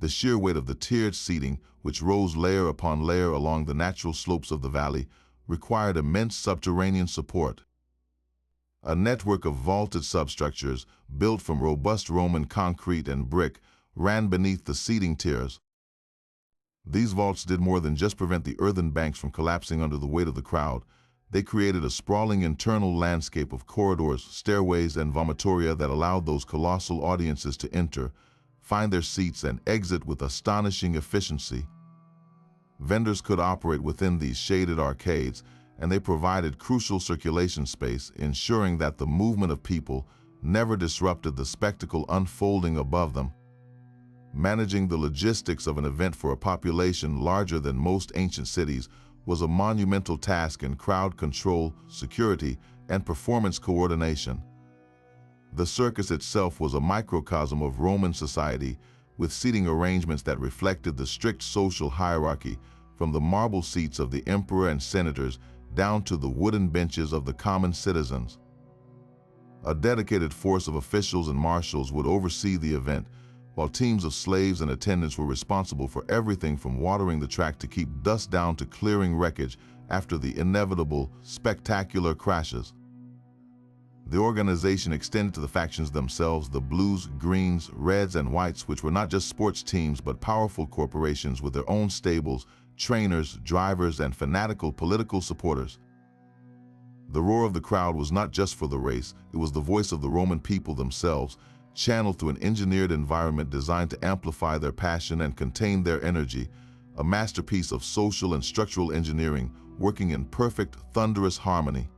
The sheer weight of the tiered seating, which rose layer upon layer along the natural slopes of the valley, required immense subterranean support. A network of vaulted substructures, built from robust Roman concrete and brick, ran beneath the seating tiers. These vaults did more than just prevent the earthen banks from collapsing under the weight of the crowd. They created a sprawling internal landscape of corridors, stairways, and vomitoria that allowed those colossal audiences to enter, find their seats, and exit with astonishing efficiency. Vendors could operate within these shaded arcades, and they provided crucial circulation space, ensuring that the movement of people never disrupted the spectacle unfolding above them. Managing the logistics of an event for a population larger than most ancient cities was a monumental task in crowd control, security, and performance coordination. The circus itself was a microcosm of Roman society, with seating arrangements that reflected the strict social hierarchy, from the marble seats of the emperor and senators down to the wooden benches of the common citizens. A dedicated force of officials and marshals would oversee the event, while teams of slaves and attendants were responsible for everything from watering the track to keep dust down to clearing wreckage after the inevitable, spectacular crashes. The organization extended to the factions themselves, the blues, greens, reds, and whites, which were not just sports teams but powerful corporations with their own stables, trainers, drivers, and fanatical political supporters. The roar of the crowd was not just for the race, it was the voice of the Roman people themselves, channeled through an engineered environment designed to amplify their passion and contain their energy, a masterpiece of social and structural engineering working in perfect, thunderous harmony.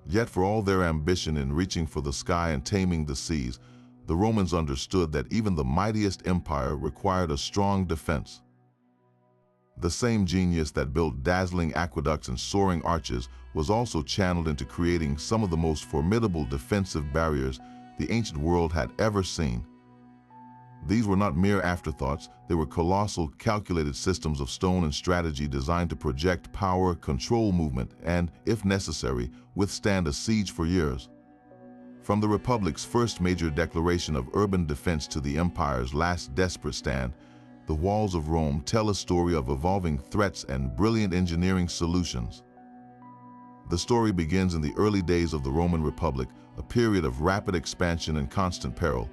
Yet for all their ambition in reaching for the sky and taming the seas, the Romans understood that even the mightiest empire required a strong defense. The same genius that built dazzling aqueducts and soaring arches was also channeled into creating some of the most formidable defensive barriers the ancient world had ever seen. These were not mere afterthoughts, they were colossal, calculated systems of stone and strategy designed to project power, control movement, and, if necessary, withstand a siege for years. From the Republic's first major declaration of urban defense to the Empire's last desperate stand, the walls of Rome tell a story of evolving threats and brilliant engineering solutions. The story begins in the early days of the Roman Republic, a period of rapid expansion and constant peril.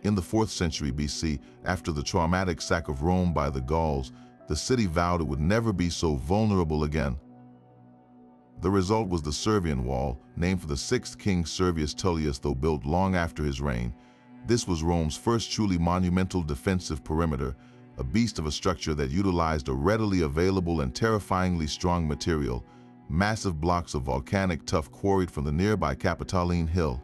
In the 4th century BC, after the traumatic sack of Rome by the Gauls, the city vowed it would never be so vulnerable again. The result was the Servian Wall, named for the 6th king Servius Tullius, though built long after his reign. This was Rome's first truly monumental defensive perimeter, a beast of a structure that utilized a readily available and terrifyingly strong material, massive blocks of volcanic tuff quarried from the nearby Capitoline Hill.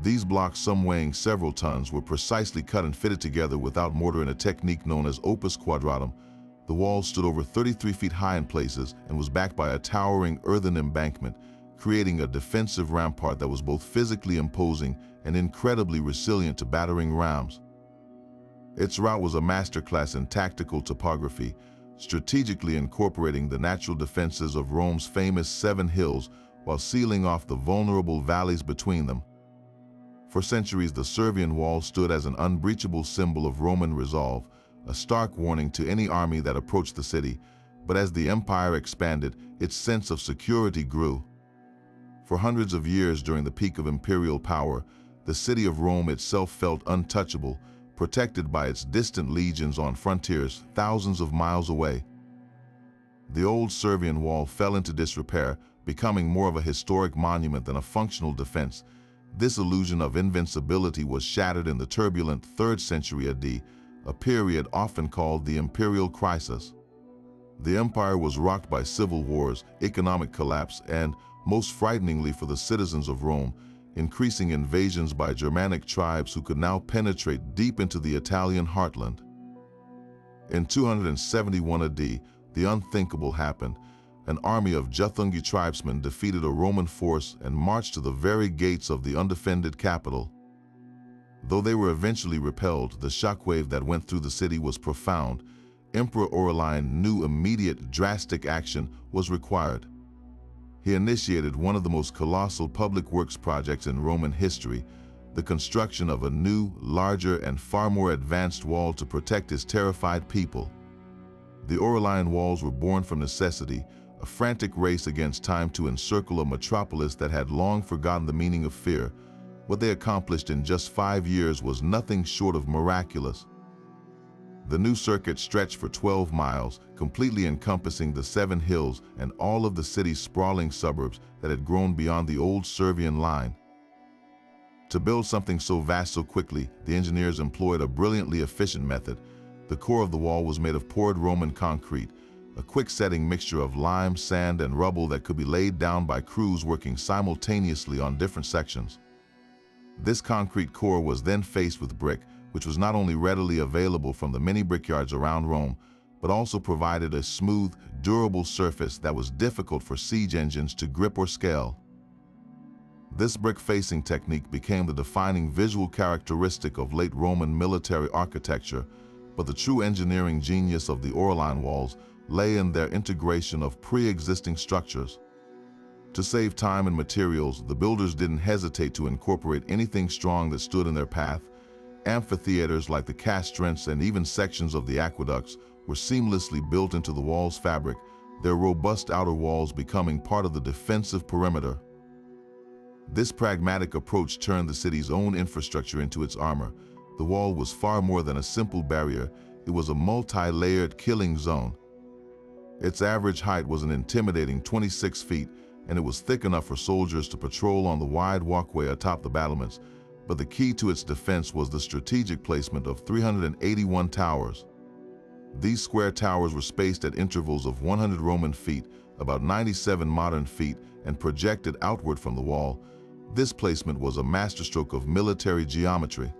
These blocks, some weighing several tons, were precisely cut and fitted together without mortar in a technique known as opus quadratum. The wall stood over 33 feet high in places and was backed by a towering earthen embankment, creating a defensive rampart that was both physically imposing and incredibly resilient to battering rams. Its route was a masterclass in tactical topography, strategically incorporating the natural defenses of Rome's famous 7 hills while sealing off the vulnerable valleys between them. For centuries, the Servian Wall stood as an unbreachable symbol of Roman resolve, a stark warning to any army that approached the city. But as the empire expanded, its sense of security grew. For hundreds of years during the peak of imperial power, the city of Rome itself felt untouchable, protected by its distant legions on frontiers thousands of miles away. The old Servian wall fell into disrepair, becoming more of a historic monument than a functional defense. This illusion of invincibility was shattered in the turbulent 3rd century AD, a period often called the Imperial Crisis. The empire was rocked by civil wars, economic collapse, and, most frighteningly for the citizens of Rome, increasing invasions by Germanic tribes who could now penetrate deep into the Italian heartland. In 271 AD, the unthinkable happened. An army of Juthungi tribesmen defeated a Roman force and marched to the very gates of the undefended capital. Though they were eventually repelled, the shockwave that went through the city was profound. Emperor Aurelian knew immediate, drastic action was required. He initiated one of the most colossal public works projects in Roman history, the construction of a new, larger, and far more advanced wall to protect his terrified people. The Aurelian walls were born from necessity, a frantic race against time to encircle a metropolis that had long forgotten the meaning of fear. What they accomplished in just 5 years was nothing short of miraculous. The new circuit stretched for 12 miles, completely encompassing the 7 hills and all of the city's sprawling suburbs that had grown beyond the old Servian line. To build something so vast so quickly, the engineers employed a brilliantly efficient method. The core of the wall was made of poured Roman concrete, a quick-setting mixture of lime, sand, and rubble that could be laid down by crews working simultaneously on different sections. This concrete core was then faced with brick, which was not only readily available from the many brickyards around Rome, but also provided a smooth, durable surface that was difficult for siege engines to grip or scale. This brick-facing technique became the defining visual characteristic of late Roman military architecture, but the true engineering genius of the Aurelian walls lay in their integration of pre-existing structures. To save time and materials, the builders didn't hesitate to incorporate anything strong that stood in their path. Amphitheaters like the castrents and even sections of the aqueducts were seamlessly built into the wall's fabric, their robust outer walls becoming part of the defensive perimeter. This pragmatic approach turned the city's own infrastructure into its armor. The wall was far more than a simple barrier, it was a multi-layered killing zone. Its average height was an intimidating 26 feet, and it was thick enough for soldiers to patrol on the wide walkway atop the battlements. But the key to its defense was the strategic placement of 381 towers. These square towers were spaced at intervals of 100 Roman feet, about 97 modern feet, and projected outward from the wall. This placement was a masterstroke of military geometry.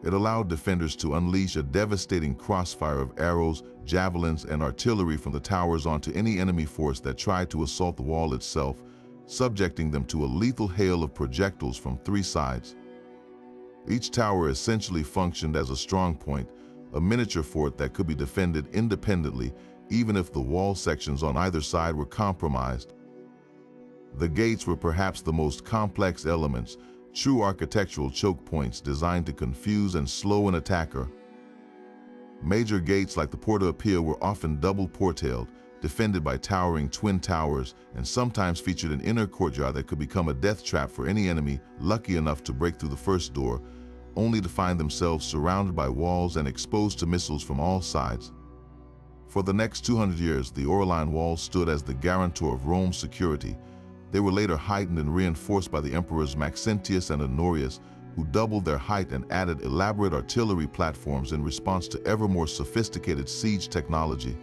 It allowed defenders to unleash a devastating crossfire of arrows, javelins, and artillery from the towers onto any enemy force that tried to assault the wall itself, subjecting them to a lethal hail of projectiles from 3 sides. Each tower essentially functioned as a strong point, a miniature fort that could be defended independently, even if the wall sections on either side were compromised. The gates were perhaps the most complex elements, true architectural choke points designed to confuse and slow an attacker. Major gates like the Via Appia were often double portaled, defended by towering twin towers, and sometimes featured an inner courtyard that could become a death trap for any enemy lucky enough to break through the first door, only to find themselves surrounded by walls and exposed to missiles from all sides. For the next 200 years, the Aurelian walls stood as the guarantor of Rome's security. They were later heightened and reinforced by the emperors Maxentius and Honorius, who doubled their height and added elaborate artillery platforms in response to ever more sophisticated siege technology.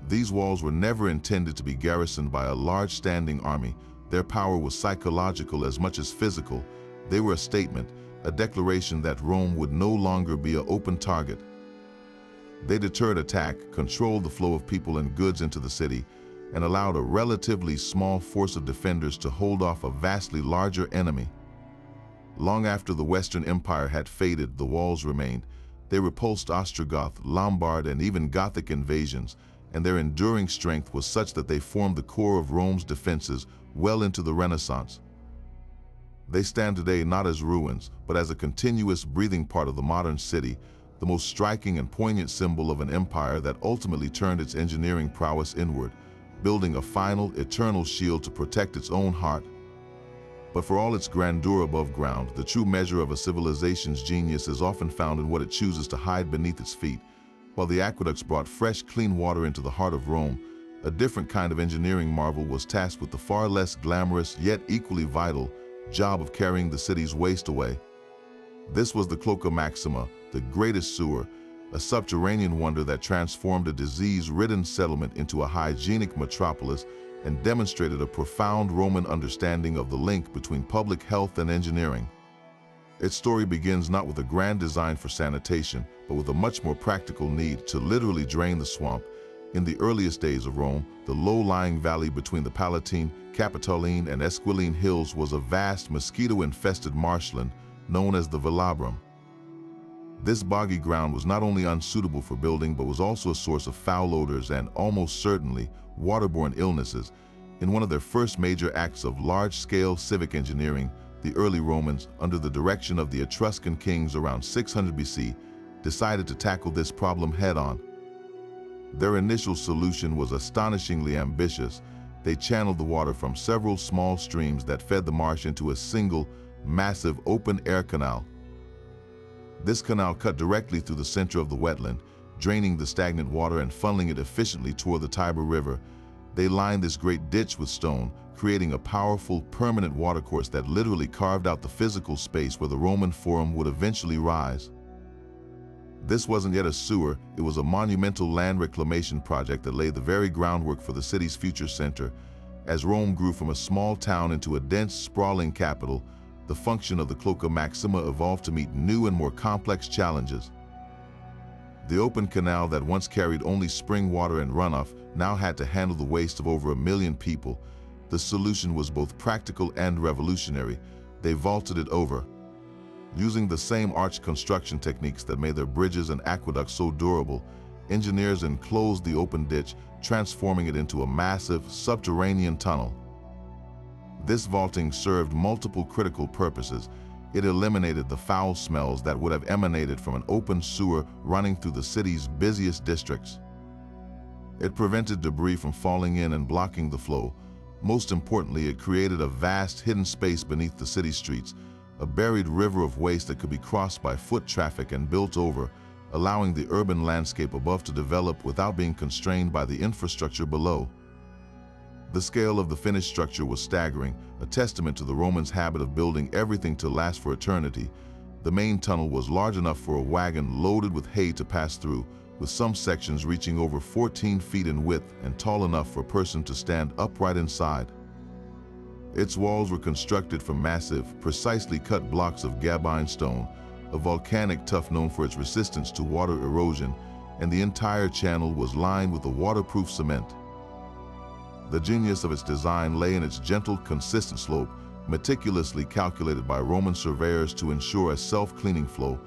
These walls were never intended to be garrisoned by a large standing army. Their power was psychological as much as physical. They were a statement, a declaration that Rome would no longer be an open target. They deterred attack, controlled the flow of people and goods into the city, and allowed a relatively small force of defenders to hold off a vastly larger enemy. Long after the Western Empire had faded, the walls remained. They repulsed Ostrogoth, Lombard, and even Gothic invasions, and their enduring strength was such that they formed the core of Rome's defenses well into the Renaissance. They stand today not as ruins, but as a continuous breathing part of the modern city, the most striking and poignant symbol of an empire that ultimately turned its engineering prowess inward, building a final, eternal shield to protect its own heart. But for all its grandeur above ground, the true measure of a civilization's genius is often found in what it chooses to hide beneath its feet. While the aqueducts brought fresh, clean water into the heart of Rome, a different kind of engineering marvel was tasked with the far less glamorous yet equally vital job of carrying the city's waste away. This was the Cloaca Maxima, the greatest sewer, a subterranean wonder that transformed a disease-ridden settlement into a hygienic metropolis and demonstrated a profound Roman understanding of the link between public health and engineering. Its story begins not with a grand design for sanitation, but with a much more practical need to literally drain the swamp. In the earliest days of Rome, the low-lying valley between the Palatine, Capitoline, and Esquiline hills was a vast mosquito-infested marshland known as the Velarium. This boggy ground was not only unsuitable for building, but was also a source of foul odors and, almost certainly, waterborne illnesses. In one of their first major acts of large-scale civic engineering, the early Romans, under the direction of the Etruscan kings around 600 BC, decided to tackle this problem head-on. Their initial solution was astonishingly ambitious. They channeled the water from several small streams that fed the marsh into a single, massive open-air canal. This canal cut directly through the center of the wetland, draining the stagnant water and funneling it efficiently toward the Tiber River. They lined this great ditch with stone, creating a powerful, permanent watercourse that literally carved out the physical space where the Roman Forum would eventually rise. This wasn't yet a sewer, it was a monumental land reclamation project that laid the very groundwork for the city's future center. As Rome grew from a small town into a dense, sprawling capital, the function of the Cloaca Maxima evolved to meet new and more complex challenges. The open canal that once carried only spring water and runoff now had to handle the waste of over 1 million people. The solution was both practical and revolutionary. They vaulted it over. Using the same arch construction techniques that made their bridges and aqueducts so durable, engineers enclosed the open ditch, transforming it into a massive subterranean tunnel. This vaulting served multiple critical purposes. It eliminated the foul smells that would have emanated from an open sewer running through the city's busiest districts. It prevented debris from falling in and blocking the flow. Most importantly, it created a vast hidden space beneath the city streets, a buried river of waste that could be crossed by foot traffic and built over, allowing the urban landscape above to develop without being constrained by the infrastructure below. The scale of the finished structure was staggering, a testament to the Romans' habit of building everything to last for eternity. The main tunnel was large enough for a wagon loaded with hay to pass through, with some sections reaching over 14 feet in width and tall enough for a person to stand upright inside. Its walls were constructed from massive, precisely cut blocks of gabbine stone, a volcanic tuff known for its resistance to water erosion, and the entire channel was lined with a waterproof cement. The genius of its design lay in its gentle, consistent slope, meticulously calculated by Roman surveyors to ensure a self-cleaning flow.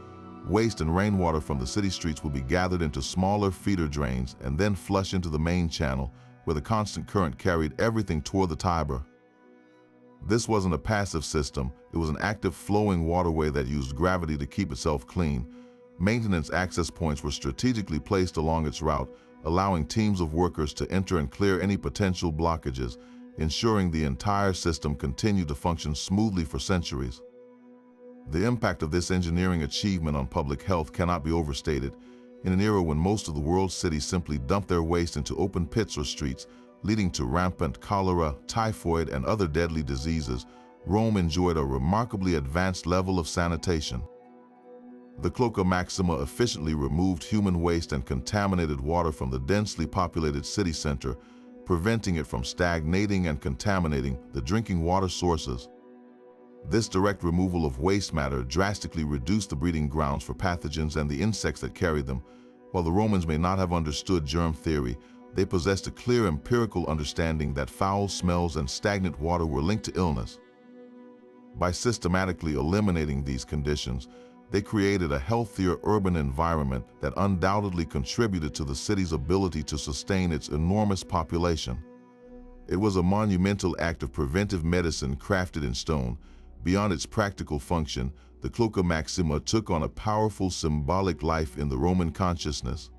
Waste and rainwater from the city streets would be gathered into smaller feeder drains and then flushed into the main channel, where the constant current carried everything toward the Tiber. This wasn't a passive system, it was an active flowing waterway that used gravity to keep itself clean. Maintenance access points were strategically placed along its route, allowing teams of workers to enter and clear any potential blockages, ensuring the entire system continued to function smoothly for centuries. The impact of this engineering achievement on public health cannot be overstated. In an era when most of the world's cities simply dumped their waste into open pits or streets, leading to rampant cholera, typhoid, and other deadly diseases, Rome enjoyed a remarkably advanced level of sanitation. The Cloaca Maxima efficiently removed human waste and contaminated water from the densely populated city center, preventing it from stagnating and contaminating the drinking water sources. This direct removal of waste matter drastically reduced the breeding grounds for pathogens and the insects that carried them. While the Romans may not have understood germ theory, they possessed a clear empirical understanding that foul smells and stagnant water were linked to illness. By systematically eliminating these conditions, they created a healthier urban environment that undoubtedly contributed to the city's ability to sustain its enormous population. It was a monumental act of preventive medicine crafted in stone. Beyond its practical function, the Cloaca Maxima took on a powerful symbolic life in the Roman consciousness.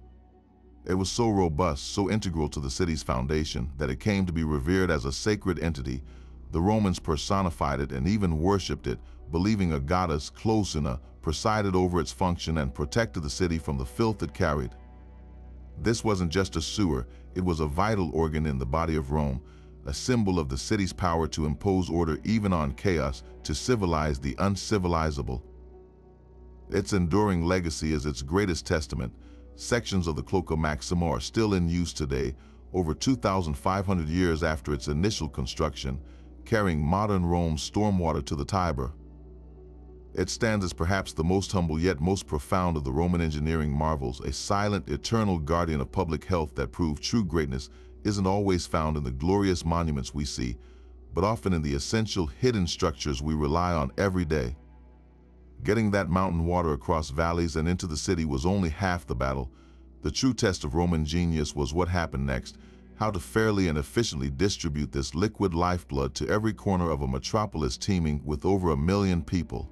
It was so robust, so integral to the city's foundation, that it came to be revered as a sacred entity. The Romans personified it and even worshipped it, believing a goddess, Colosseum, presided over its function and protected the city from the filth it carried. This wasn't just a sewer, it was a vital organ in the body of Rome, a symbol of the city's power to impose order even on chaos, to civilize the uncivilizable. Its enduring legacy is its greatest testament. Sections of the Cloaca Maxima are still in use today, over 2,500 years after its initial construction, carrying modern Rome's stormwater to the Tiber. It stands as perhaps the most humble yet most profound of the Roman engineering marvels, a silent, eternal guardian of public health that proved true greatness isn't always found in the glorious monuments we see, but often in the essential hidden structures we rely on every day. Getting that mountain water across valleys and into the city was only half the battle. The true test of Roman genius was what happened next, how to fairly and efficiently distribute this liquid lifeblood to every corner of a metropolis teeming with over 1 million people.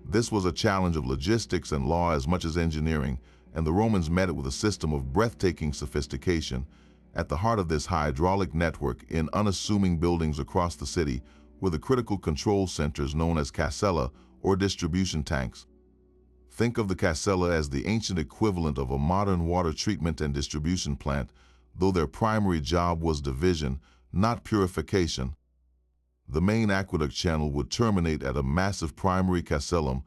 This was a challenge of logistics and law as much as engineering, and the Romans met it with a system of breathtaking sophistication. At the heart of this hydraulic network, in unassuming buildings across the city, were the critical control centers known as casella, or distribution tanks. Think of the casella as the ancient equivalent of a modern water treatment and distribution plant, though their primary job was division, not purification. The main aqueduct channel would terminate at a massive primary casellum,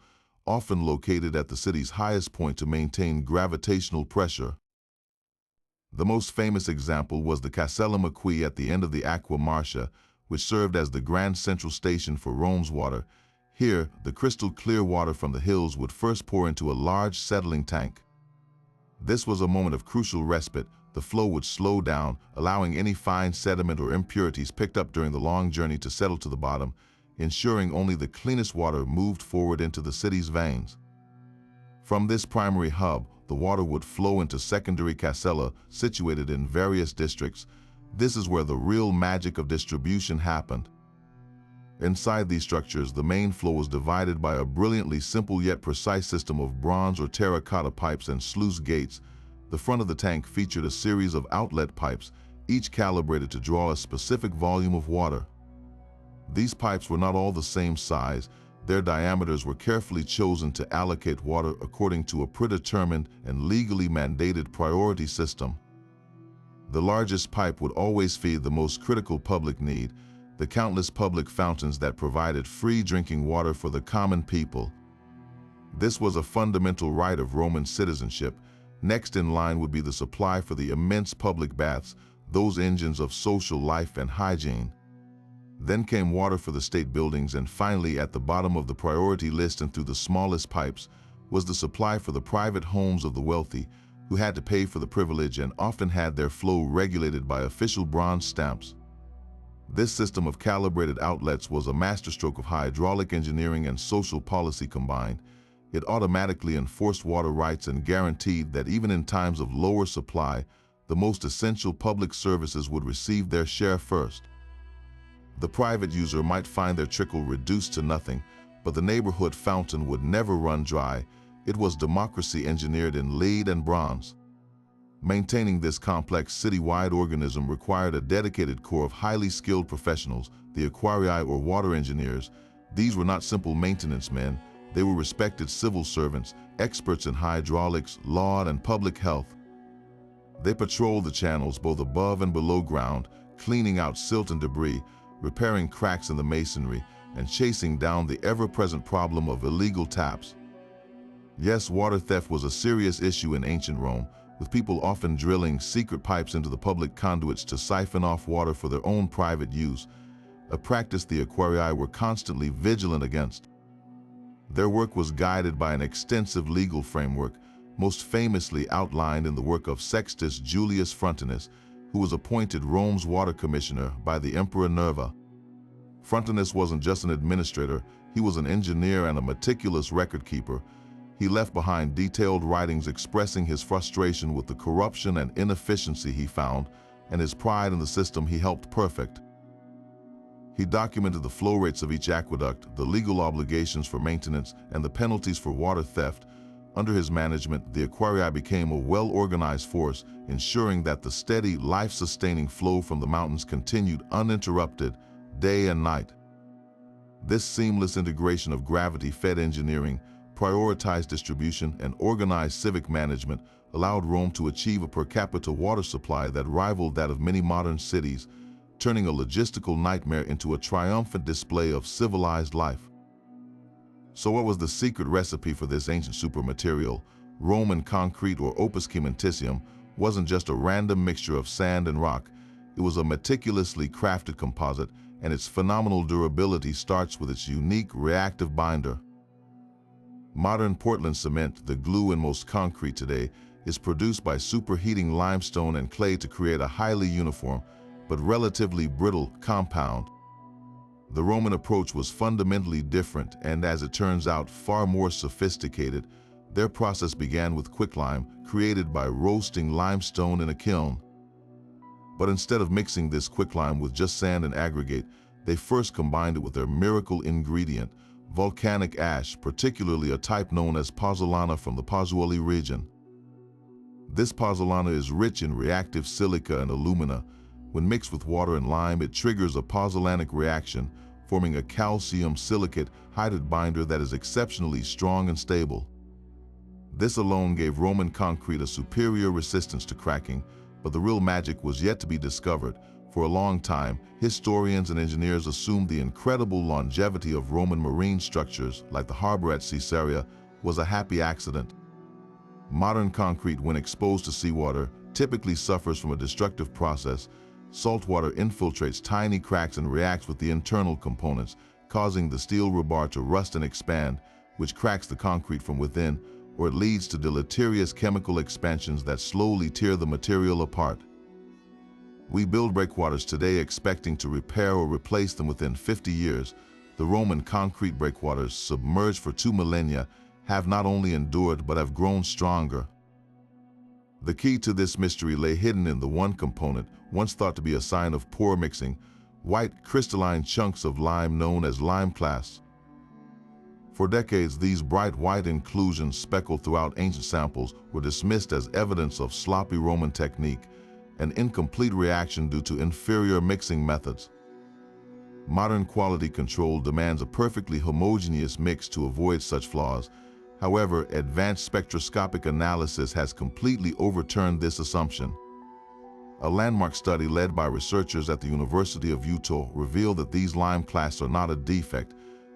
often located at the city's highest point to maintain gravitational pressure. The most famous example was the Casellum Aquae at the end of the Aqua Marcia, which served as the grand central station for Rome's water. Here, the crystal clear water from the hills would first pour into a large settling tank. This was a moment of crucial respite. The flow would slow down, allowing any fine sediment or impurities picked up during the long journey to settle to the bottom, ensuring only the cleanest water moved forward into the city's veins. From this primary hub, the water would flow into secondary casella situated in various districts. This is where the real magic of distribution happened. Inside these structures, the main flow was divided by a brilliantly simple yet precise system of bronze or terracotta pipes and sluice gates. The front of the tank featured a series of outlet pipes, each calibrated to draw a specific volume of water. These pipes were not all the same size. Their diameters were carefully chosen to allocate water according to a predetermined and legally mandated priority system. The largest pipe would always feed the most critical public need, the countless public fountains that provided free drinking water for the common people. This was a fundamental right of Roman citizenship. Next in line would be the supply for the immense public baths, those engines of social life and hygiene. Then came water for the state buildings, and finally, at the bottom of the priority list and through the smallest pipes, was the supply for the private homes of the wealthy, who had to pay for the privilege and often had their flow regulated by official bronze stamps. This system of calibrated outlets was a masterstroke of hydraulic engineering and social policy combined. It automatically enforced water rights and guaranteed that even in times of lower supply, the most essential public services would receive their share first. The private user might find their trickle reduced to nothing, but the neighborhood fountain would never run dry. It was democracy engineered in lead and bronze. Maintaining this complex city-wide organism required a dedicated corps of highly skilled professionals, the aquarii or water engineers. These were not simple maintenance men. They were respected civil servants, experts in hydraulics, law, and public health. They patrolled the channels both above and below ground, cleaning out silt and debris, repairing cracks in the masonry, and chasing down the ever-present problem of illegal taps. Yes, water theft was a serious issue in ancient Rome, with people often drilling secret pipes into the public conduits to siphon off water for their own private use, a practice the aquarii were constantly vigilant against. Their work was guided by an extensive legal framework, most famously outlined in the work of Sextus Julius Frontinus, who was appointed Rome's water commissioner by the Emperor Nerva. Frontinus wasn't just an administrator, he was an engineer and a meticulous record keeper. He left behind detailed writings expressing his frustration with the corruption and inefficiency he found, and his pride in the system he helped perfect. He documented the flow rates of each aqueduct, the legal obligations for maintenance, and the penalties for water theft. Under his management, the aquarii became a well-organized force, ensuring that the steady, life-sustaining flow from the mountains continued uninterrupted, day and night. This seamless integration of gravity-fed engineering, prioritized distribution, and organized civic management allowed Rome to achieve a per capita water supply that rivaled that of many modern cities, turning a logistical nightmare into a triumphant display of civilized life. So what was the secret recipe for this ancient supermaterial? Roman concrete, or opus cementitium, wasn't just a random mixture of sand and rock. It was a meticulously crafted composite, and its phenomenal durability starts with its unique reactive binder. Modern Portland cement, the glue in most concrete today, is produced by superheating limestone and clay to create a highly uniform, but relatively brittle compound. The Roman approach was fundamentally different and, as it turns out, far more sophisticated. Their process began with quicklime, created by roasting limestone in a kiln. But instead of mixing this quicklime with just sand and aggregate, they first combined it with their miracle ingredient, volcanic ash, particularly a type known as pozzolana from the Pozzuoli region. This pozzolana is rich in reactive silica and alumina. When mixed with water and lime, it triggers a pozzolanic reaction, forming a calcium silicate hydride binder that is exceptionally strong and stable. This alone gave Roman concrete a superior resistance to cracking, but the real magic was yet to be discovered. For a long time, historians and engineers assumed the incredible longevity of Roman marine structures, like the harbor at Caesarea, was a happy accident. Modern concrete, when exposed to seawater, typically suffers from a destructive process. Saltwater infiltrates tiny cracks and reacts with the internal components, causing the steel rebar to rust and expand, which cracks the concrete from within, or it leads to deleterious chemical expansions that slowly tear the material apart. We build breakwaters today expecting to repair or replace them within 50 years. The Roman concrete breakwaters, submerged for 2 millennia, have not only endured but have grown stronger. The key to this mystery lay hidden in the one component, once thought to be a sign of poor mixing: white crystalline chunks of lime known as lime clasts. For decades, these bright white inclusions speckled throughout ancient samples were dismissed as evidence of sloppy Roman technique, an incomplete reaction due to inferior mixing methods. Modern quality control demands a perfectly homogeneous mix to avoid such flaws. However, advanced spectroscopic analysis has completely overturned this assumption. A landmark study led by researchers at the University of Utah revealed that these lime clasts are not a defect.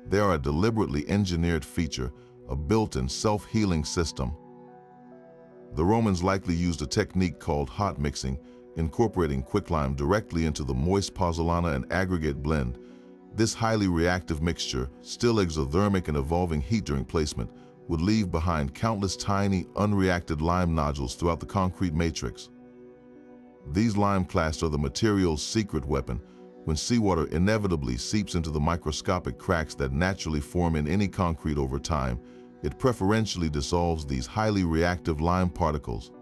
They are a deliberately engineered feature, a built-in self-healing system. The Romans likely used a technique called hot mixing, incorporating quicklime directly into the moist pozzolana and aggregate blend. This highly reactive mixture, still exothermic and evolving heat during placement, would leave behind countless tiny, unreacted lime nodules throughout the concrete matrix. These lime clasts are the material's secret weapon. When seawater inevitably seeps into the microscopic cracks that naturally form in any concrete over time, it preferentially dissolves these highly reactive lime particles.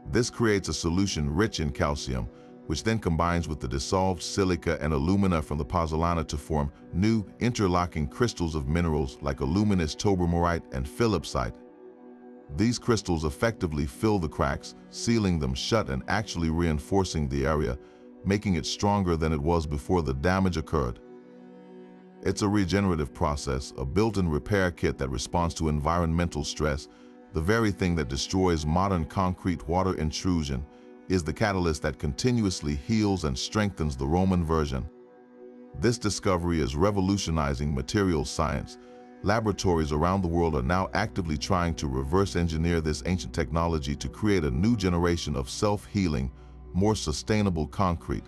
This creates a solution rich in calcium, which then combines with the dissolved silica and alumina from the pozzolana to form new, interlocking crystals of minerals like aluminous tobermorite and philipsite. These crystals effectively fill the cracks, sealing them shut and actually reinforcing the area, making it stronger than it was before the damage occurred. It's a regenerative process, a built-in repair kit that responds to environmental stress. The very thing that destroys modern concrete, water intrusion, is the catalyst that continuously heals and strengthens the Roman version. This discovery is revolutionizing materials science. Laboratories around the world are now actively trying to reverse engineer this ancient technology to create a new generation of self-healing, more sustainable concrete.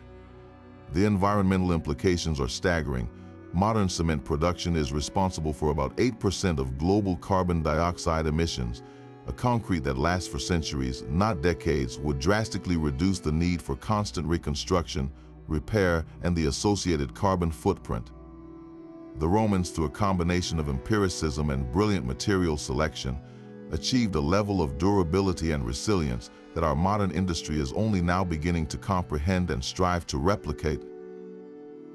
The environmental implications are staggering. Modern cement production is responsible for about 8% of global carbon dioxide emissions. A concrete that lasts for centuries, not decades, would drastically reduce the need for constant reconstruction, repair, and the associated carbon footprint. The Romans, through a combination of empiricism and brilliant material selection, achieved a level of durability and resilience that our modern industry is only now beginning to comprehend and strive to replicate.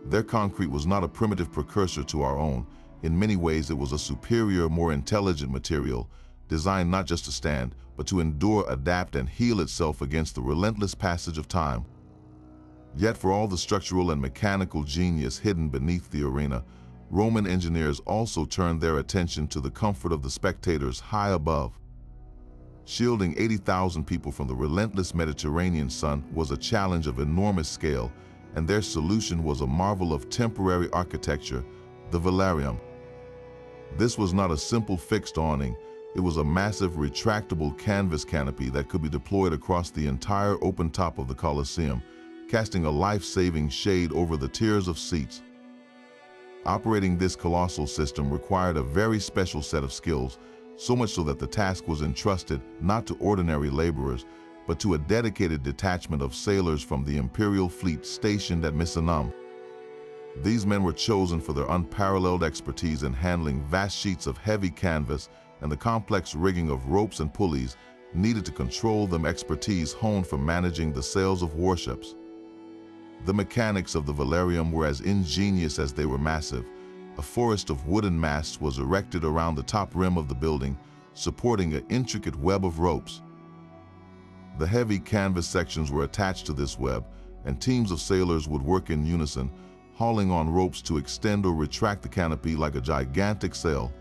Their concrete was not a primitive precursor to our own. In many ways, it was a superior, more intelligent material, designed not just to stand, but to endure, adapt, and heal itself against the relentless passage of time. Yet for all the structural and mechanical genius hidden beneath the arena, Roman engineers also turned their attention to the comfort of the spectators high above. Shielding 80,000 people from the relentless Mediterranean sun was a challenge of enormous scale, and their solution was a marvel of temporary architecture, the Velarium. This was not a simple fixed awning. It was a massive retractable canvas canopy that could be deployed across the entire open top of the Colosseum, casting a life-saving shade over the tiers of seats. Operating this colossal system required a very special set of skills, so much so that the task was entrusted not to ordinary laborers, but to a dedicated detachment of sailors from the imperial fleet stationed at Misenum. These men were chosen for their unparalleled expertise in handling vast sheets of heavy canvas and the complex rigging of ropes and pulleys needed to control them, expertise honed from managing the sails of warships. The mechanics of the Velarium were as ingenious as they were massive. A forest of wooden masts was erected around the top rim of the building, supporting an intricate web of ropes. The heavy canvas sections were attached to this web, and teams of sailors would work in unison, hauling on ropes to extend or retract the canopy like a gigantic sail.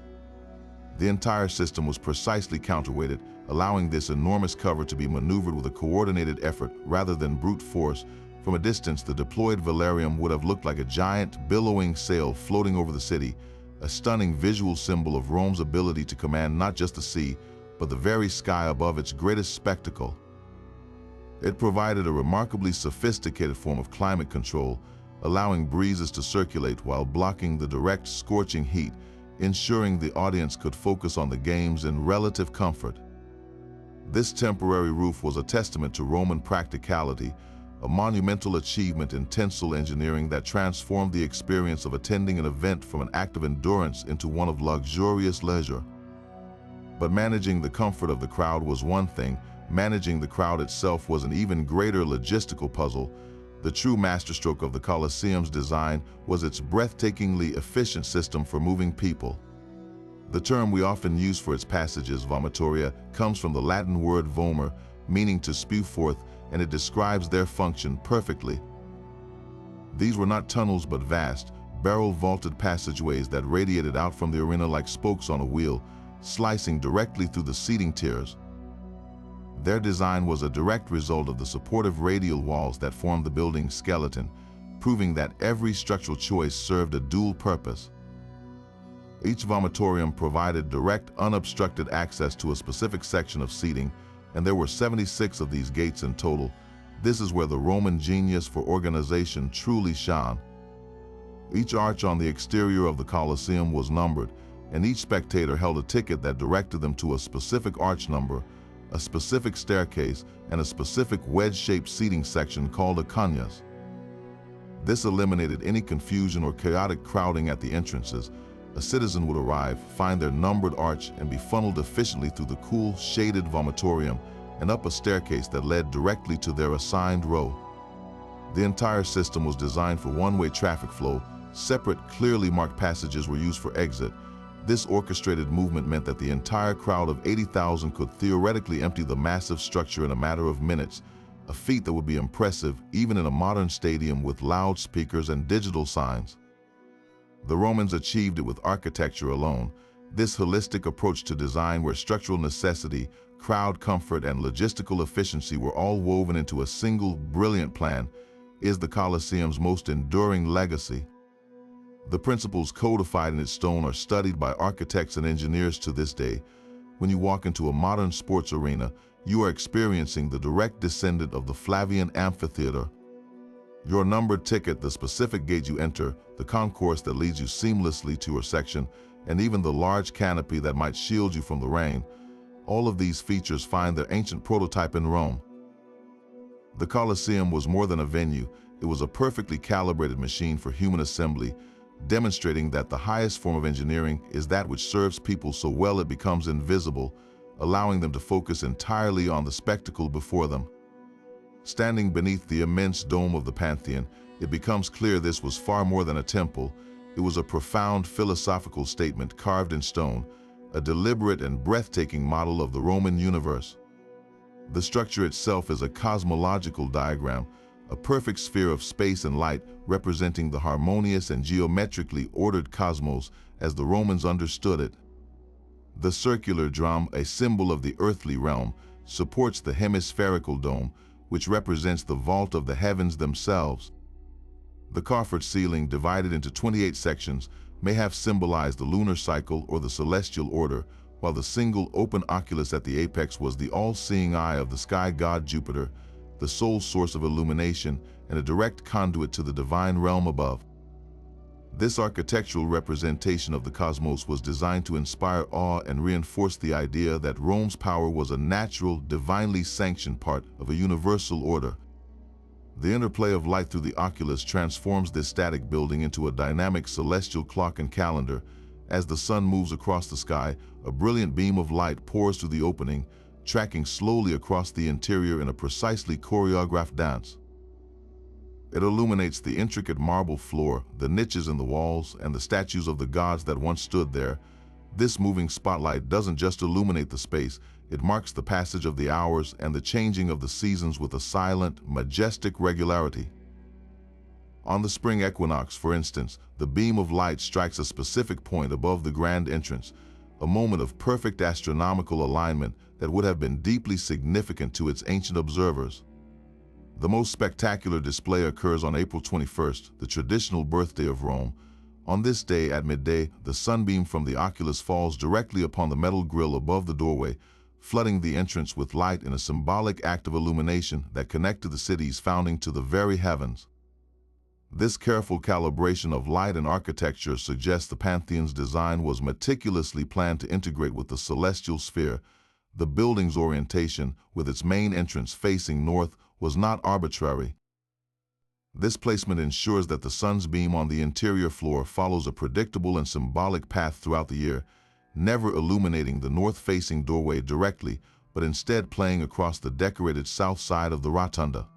The entire system was precisely counterweighted, allowing this enormous cover to be maneuvered with a coordinated effort rather than brute force. From a distance, the deployed Velarium would have looked like a giant, billowing sail floating over the city, a stunning visual symbol of Rome's ability to command not just the sea, but the very sky above its greatest spectacle. It provided a remarkably sophisticated form of climate control, allowing breezes to circulate while blocking the direct scorching heat, ensuring the audience could focus on the games in relative comfort. This temporary roof was a testament to Roman practicality, a monumental achievement in tensile engineering that transformed the experience of attending an event from an act of endurance into one of luxurious leisure. But managing the comfort of the crowd was one thing. Managing the crowd itself was an even greater logistical puzzle. The true masterstroke of the Colosseum's design was its breathtakingly efficient system for moving people. The term we often use for its passages, vomitoria, comes from the Latin word vomer, meaning to spew forth, and it describes their function perfectly. These were not tunnels but vast, barrel-vaulted passageways that radiated out from the arena like spokes on a wheel, slicing directly through the seating tiers. Their design was a direct result of the supportive radial walls that formed the building's skeleton, proving that every structural choice served a dual purpose. Each vomitorium provided direct, unobstructed access to a specific section of seating, and there were 76 of these gates in total. This is where the Roman genius for organization truly shone. Each arch on the exterior of the Colosseum was numbered, and each spectator held a ticket that directed them to a specific arch number, a specific staircase, and a specific wedge-shaped seating section called Aqueducts. This eliminated any confusion or chaotic crowding at the entrances. A citizen would arrive, find their numbered arch, and be funneled efficiently through the cool, shaded vomitorium and up a staircase that led directly to their assigned row. The entire system was designed for one-way traffic flow. Separate, clearly marked passages were used for exit. This orchestrated movement meant that the entire crowd of 80,000 could theoretically empty the massive structure in a matter of minutes, a feat that would be impressive even in a modern stadium with loudspeakers and digital signs. The Romans achieved it with architecture alone. This holistic approach to design, where structural necessity, crowd comfort, and logistical efficiency were all woven into a single, brilliant plan, is the Colosseum's most enduring legacy. The principles codified in its stone are studied by architects and engineers to this day. When you walk into a modern sports arena, you are experiencing the direct descendant of the Flavian amphitheater. Your numbered ticket, the specific gate you enter, the concourse that leads you seamlessly to your section, and even the large canopy that might shield you from the rain, all of these features find their ancient prototype in Rome. The Colosseum was more than a venue. It was a perfectly calibrated machine for human assembly, demonstrating that the highest form of engineering is that which serves people so well it becomes invisible, allowing them to focus entirely on the spectacle before them. Standing beneath the immense dome of the Pantheon, it becomes clear this was far more than a temple. It was a profound philosophical statement carved in stone, a deliberate and breathtaking model of the Roman universe. The structure itself is a cosmological diagram, a perfect sphere of space and light representing the harmonious and geometrically ordered cosmos as the Romans understood it. The circular drum, a symbol of the earthly realm, supports the hemispherical dome, which represents the vault of the heavens themselves. The coffered ceiling, divided into 28 sections, may have symbolized the lunar cycle or the celestial order, while the single open oculus at the apex was the all-seeing eye of the sky god Jupiter, the sole source of illumination and a direct conduit to the divine realm above. This architectural representation of the cosmos was designed to inspire awe and reinforce the idea that Rome's power was a natural, divinely sanctioned part of a universal order. The interplay of light through the oculus transforms this static building into a dynamic celestial clock and calendar. As the sun moves across the sky, a brilliant beam of light pours through the opening, tracking slowly across the interior in a precisely choreographed dance. It illuminates the intricate marble floor, the niches in the walls, and the statues of the gods that once stood there. This moving spotlight doesn't just illuminate the space, it marks the passage of the hours and the changing of the seasons with a silent, majestic regularity. On the spring equinox, for instance, the beam of light strikes a specific point above the grand entrance, a moment of perfect astronomical alignment that would have been deeply significant to its ancient observers. The most spectacular display occurs on April 21st, the traditional birthday of Rome. On this day at midday, the sunbeam from the oculus falls directly upon the metal grille above the doorway, flooding the entrance with light in a symbolic act of illumination that connected the city's founding to the very heavens. This careful calibration of light and architecture suggests the Pantheon's design was meticulously planned to integrate with the celestial sphere. The building's orientation, with its main entrance facing north, was not arbitrary. This placement ensures that the sun's beam on the interior floor follows a predictable and symbolic path throughout the year, never illuminating the north-facing doorway directly, but instead playing across the decorated south side of the rotunda.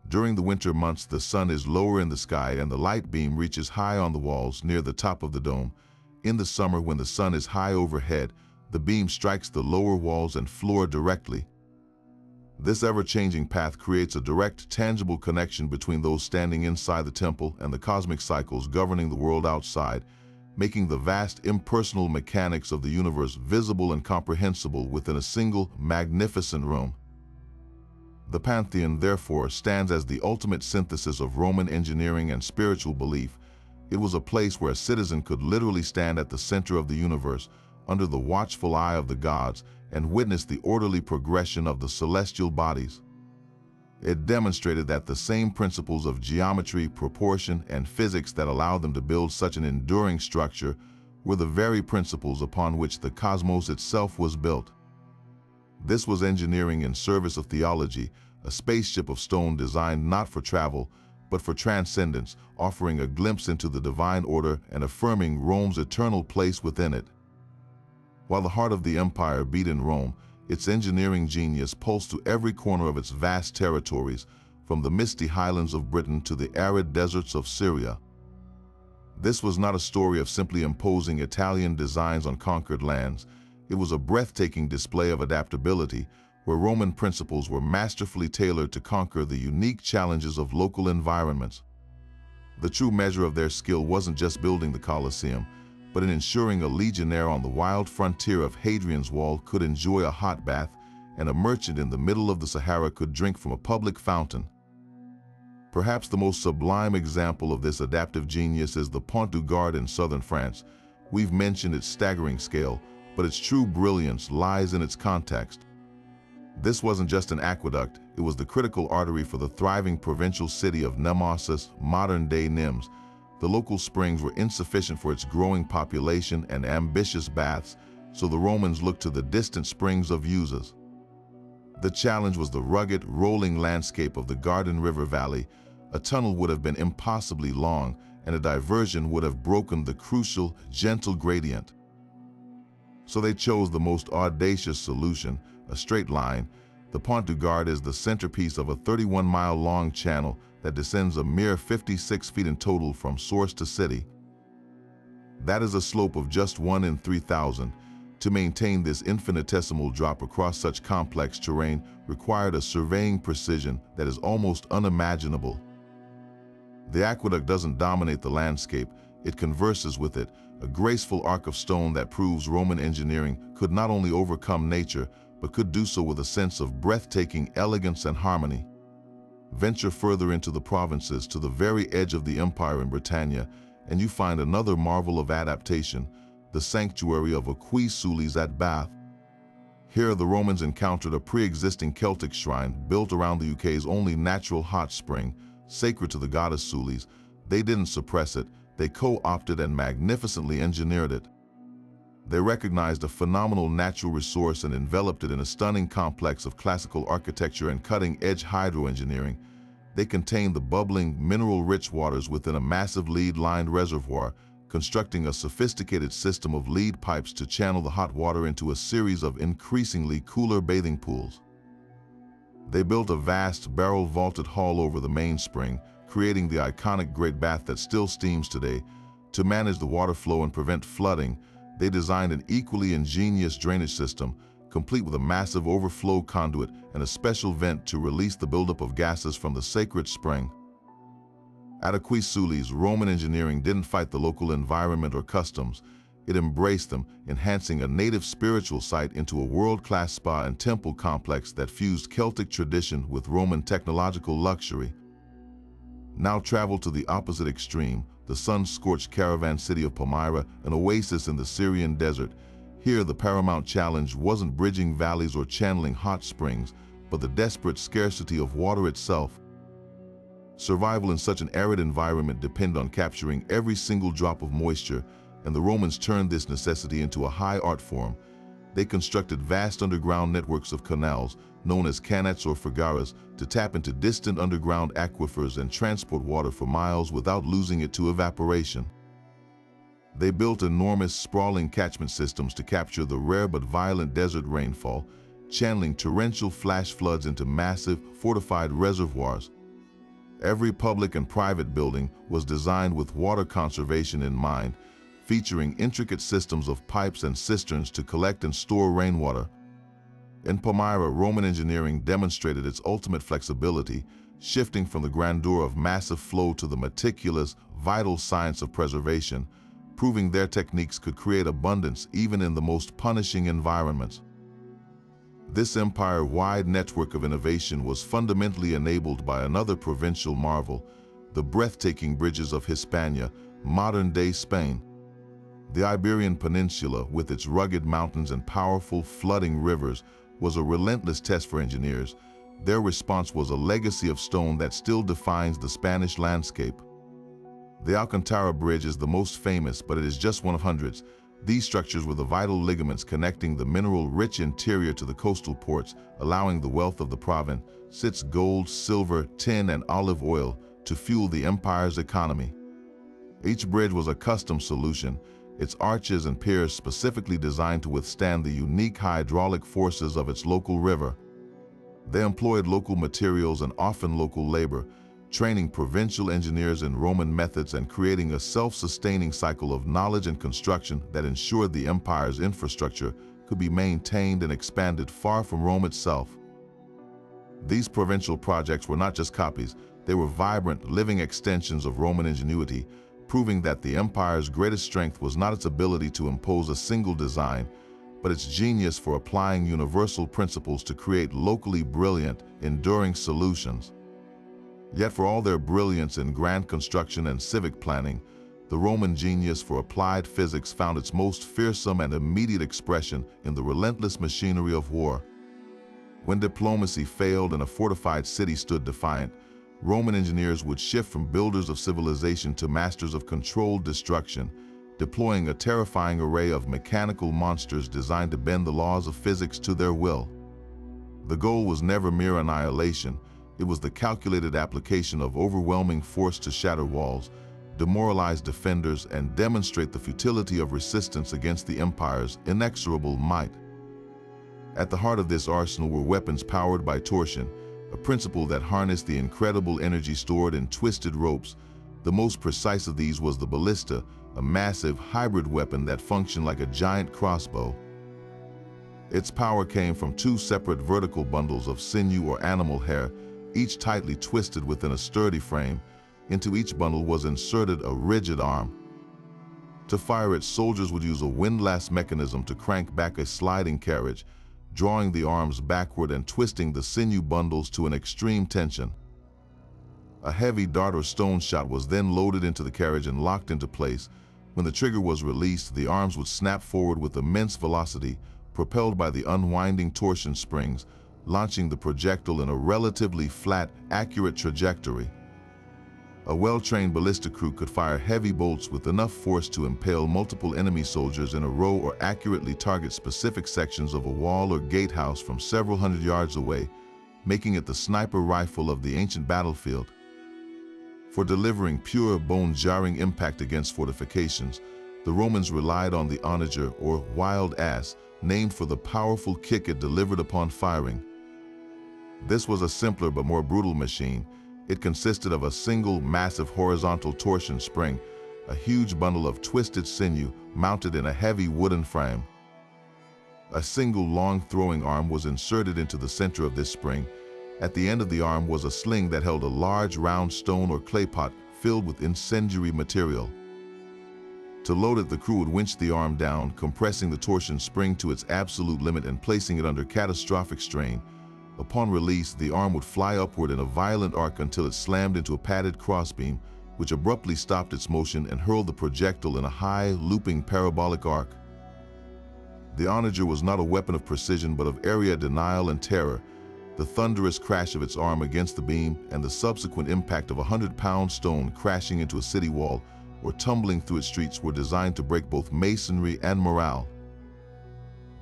During the winter months, the sun is lower in the sky and the light beam reaches high on the walls near the top of the dome. In the summer, when the sun is high overhead, the beam strikes the lower walls and floor directly. This ever-changing path creates a direct, tangible connection between those standing inside the temple and the cosmic cycles governing the world outside, making the vast impersonal mechanics of the universe visible and comprehensible within a single, magnificent room. The Pantheon, therefore, stands as the ultimate synthesis of Roman engineering and spiritual belief. It was a place where a citizen could literally stand at the center of the universe, under the watchful eye of the gods, and witness the orderly progression of the celestial bodies. It demonstrated that the same principles of geometry, proportion, and physics that allowed them to build such an enduring structure were the very principles upon which the cosmos itself was built. This was engineering in service of theology, a spaceship of stone designed not for travel, but for transcendence, offering a glimpse into the divine order and affirming Rome's eternal place within it. While the heart of the empire beat in Rome, its engineering genius pulsed to every corner of its vast territories, from the misty highlands of Britain to the arid deserts of Syria. This was not a story of simply imposing Italian designs on conquered lands. It was a breathtaking display of adaptability, where Roman principles were masterfully tailored to conquer the unique challenges of local environments. The true measure of their skill wasn't just building the Colosseum, but in ensuring a legionnaire on the wild frontier of Hadrian's Wall could enjoy a hot bath, and a merchant in the middle of the Sahara could drink from a public fountain. Perhaps the most sublime example of this adaptive genius is the Pont du Gard in southern France. We've mentioned its staggering scale, but its true brilliance lies in its context. This wasn't just an aqueduct, it was the critical artery for the thriving provincial city of Nemesis, modern-day Nimes. The local springs were insufficient for its growing population and ambitious baths, so the Romans looked to the distant springs of Uzes. The challenge was the rugged, rolling landscape of the Garden River Valley. A tunnel would have been impossibly long, and a diversion would have broken the crucial, gentle gradient. So they chose the most audacious solution, a straight line. The Pont du Gard is the centerpiece of a 31-mile-long channel that descends a mere 56 feet in total from source to city. That is a slope of just 1 in 3,000, To maintain this infinitesimal drop across such complex terrain required a surveying precision that is almost unimaginable. The aqueduct doesn't dominate the landscape, it converses with it, a graceful arc of stone that proves Roman engineering could not only overcome nature, but could do so with a sense of breathtaking elegance and harmony. Venture further into the provinces to the very edge of the empire in Britannia, and you find another marvel of adaptation, the sanctuary of Aqueducts at Bath. Here the Romans encountered a pre-existing Celtic shrine built around the UK's only natural hot spring, sacred to the goddess Sulis. They didn't suppress it, they co-opted and magnificently engineered it. They recognized a phenomenal natural resource and enveloped it in a stunning complex of classical architecture and cutting-edge hydroengineering. They contained the bubbling, mineral-rich waters within a massive lead-lined reservoir, constructing a sophisticated system of lead pipes to channel the hot water into a series of increasingly cooler bathing pools. They built a vast barrel-vaulted hall over the main spring, creating the iconic Great Bath that still steams today. To manage the water flow and prevent flooding, they designed an equally ingenious drainage system, complete with a massive overflow conduit and a special vent to release the buildup of gases from the sacred spring. At Aqueducts, Roman engineering didn't fight the local environment or customs, it embraced them, enhancing a native spiritual site into a world-class spa and temple complex that fused Celtic tradition with Roman technological luxury. Now travel to the opposite extreme, the sun-scorched caravan city of Palmyra, an oasis in the Syrian desert. Here the paramount challenge wasn't bridging valleys or channeling hot springs, but the desperate scarcity of water itself. Survival in such an arid environment depended on capturing every single drop of moisture, and the Romans turned this necessity into a high art form. They constructed vast underground networks of canals, known as canets or fergaras, to tap into distant underground aquifers and transport water for miles without losing it to evaporation. They built enormous, sprawling catchment systems to capture the rare but violent desert rainfall, channeling torrential flash floods into massive, fortified reservoirs. Every public and private building was designed with water conservation in mind, featuring intricate systems of pipes and cisterns to collect and store rainwater. In Palmyra, Roman engineering demonstrated its ultimate flexibility, shifting from the grandeur of massive flow to the meticulous, vital science of preservation, proving their techniques could create abundance even in the most punishing environments. This empire-wide network of innovation was fundamentally enabled by another provincial marvel, the breathtaking bridges of Hispania, modern-day Spain. The Iberian Peninsula, with its rugged mountains and powerful flooding rivers, was a relentless test for engineers. Their response was a legacy of stone that still defines the Spanish landscape. The Alcantara Bridge is the most famous, but it is just one of hundreds. These structures were the vital ligaments connecting the mineral-rich interior to the coastal ports, allowing the wealth of the province, gold, silver, tin, and olive oil, to fuel the empire's economy. Each bridge was a custom solution, its arches and piers specifically designed to withstand the unique hydraulic forces of its local river. They employed local materials and often local labor, training provincial engineers in Roman methods and creating a self-sustaining cycle of knowledge and construction that ensured the empire's infrastructure could be maintained and expanded far from Rome itself. These provincial projects were not just copies, they were vibrant, living extensions of Roman ingenuity, proving that the empire's greatest strength was not its ability to impose a single design, but its genius for applying universal principles to create locally brilliant, enduring solutions. Yet for all their brilliance in grand construction and civic planning, the Roman genius for applied physics found its most fearsome and immediate expression in the relentless machinery of war. When diplomacy failed and a fortified city stood defiant, Roman engineers would shift from builders of civilization to masters of controlled destruction, deploying a terrifying array of mechanical monsters designed to bend the laws of physics to their will. The goal was never mere annihilation, it was the calculated application of overwhelming force to shatter walls, demoralize defenders, and demonstrate the futility of resistance against the empire's inexorable might. At the heart of this arsenal were weapons powered by torsion, a principle that harnessed the incredible energy stored in twisted ropes. The most precise of these was the ballista, a massive hybrid weapon that functioned like a giant crossbow. Its power came from two separate vertical bundles of sinew or animal hair, each tightly twisted within a sturdy frame. Into each bundle was inserted a rigid arm. To fire it, soldiers would use a windlass mechanism to crank back a sliding carriage, drawing the arms backward and twisting the sinew bundles to an extreme tension. A heavy dart or stone shot was then loaded into the carriage and locked into place. When the trigger was released, the arms would snap forward with immense velocity, propelled by the unwinding torsion springs, launching the projectile in a relatively flat, accurate trajectory. A well-trained ballistic crew could fire heavy bolts with enough force to impale multiple enemy soldiers in a row or accurately target specific sections of a wall or gatehouse from several hundred yards away, making it the sniper rifle of the ancient battlefield. For delivering pure, bone-jarring impact against fortifications, the Romans relied on the onager, or wild ass, named for the powerful kick it delivered upon firing. This was a simpler but more brutal machine. It consisted of a single massive horizontal torsion spring, a huge bundle of twisted sinew mounted in a heavy wooden frame. A single long throwing arm was inserted into the center of this spring. At the end of the arm was a sling that held a large round stone or clay pot filled with incendiary material. To load it, the crew would winch the arm down, compressing the torsion spring to its absolute limit and placing it under catastrophic strain. Upon release, the arm would fly upward in a violent arc until it slammed into a padded crossbeam, which abruptly stopped its motion and hurled the projectile in a high, looping parabolic arc. The onager was not a weapon of precision but of area denial and terror. The thunderous crash of its arm against the beam and the subsequent impact of a 100-pound stone crashing into a city wall or tumbling through its streets were designed to break both masonry and morale.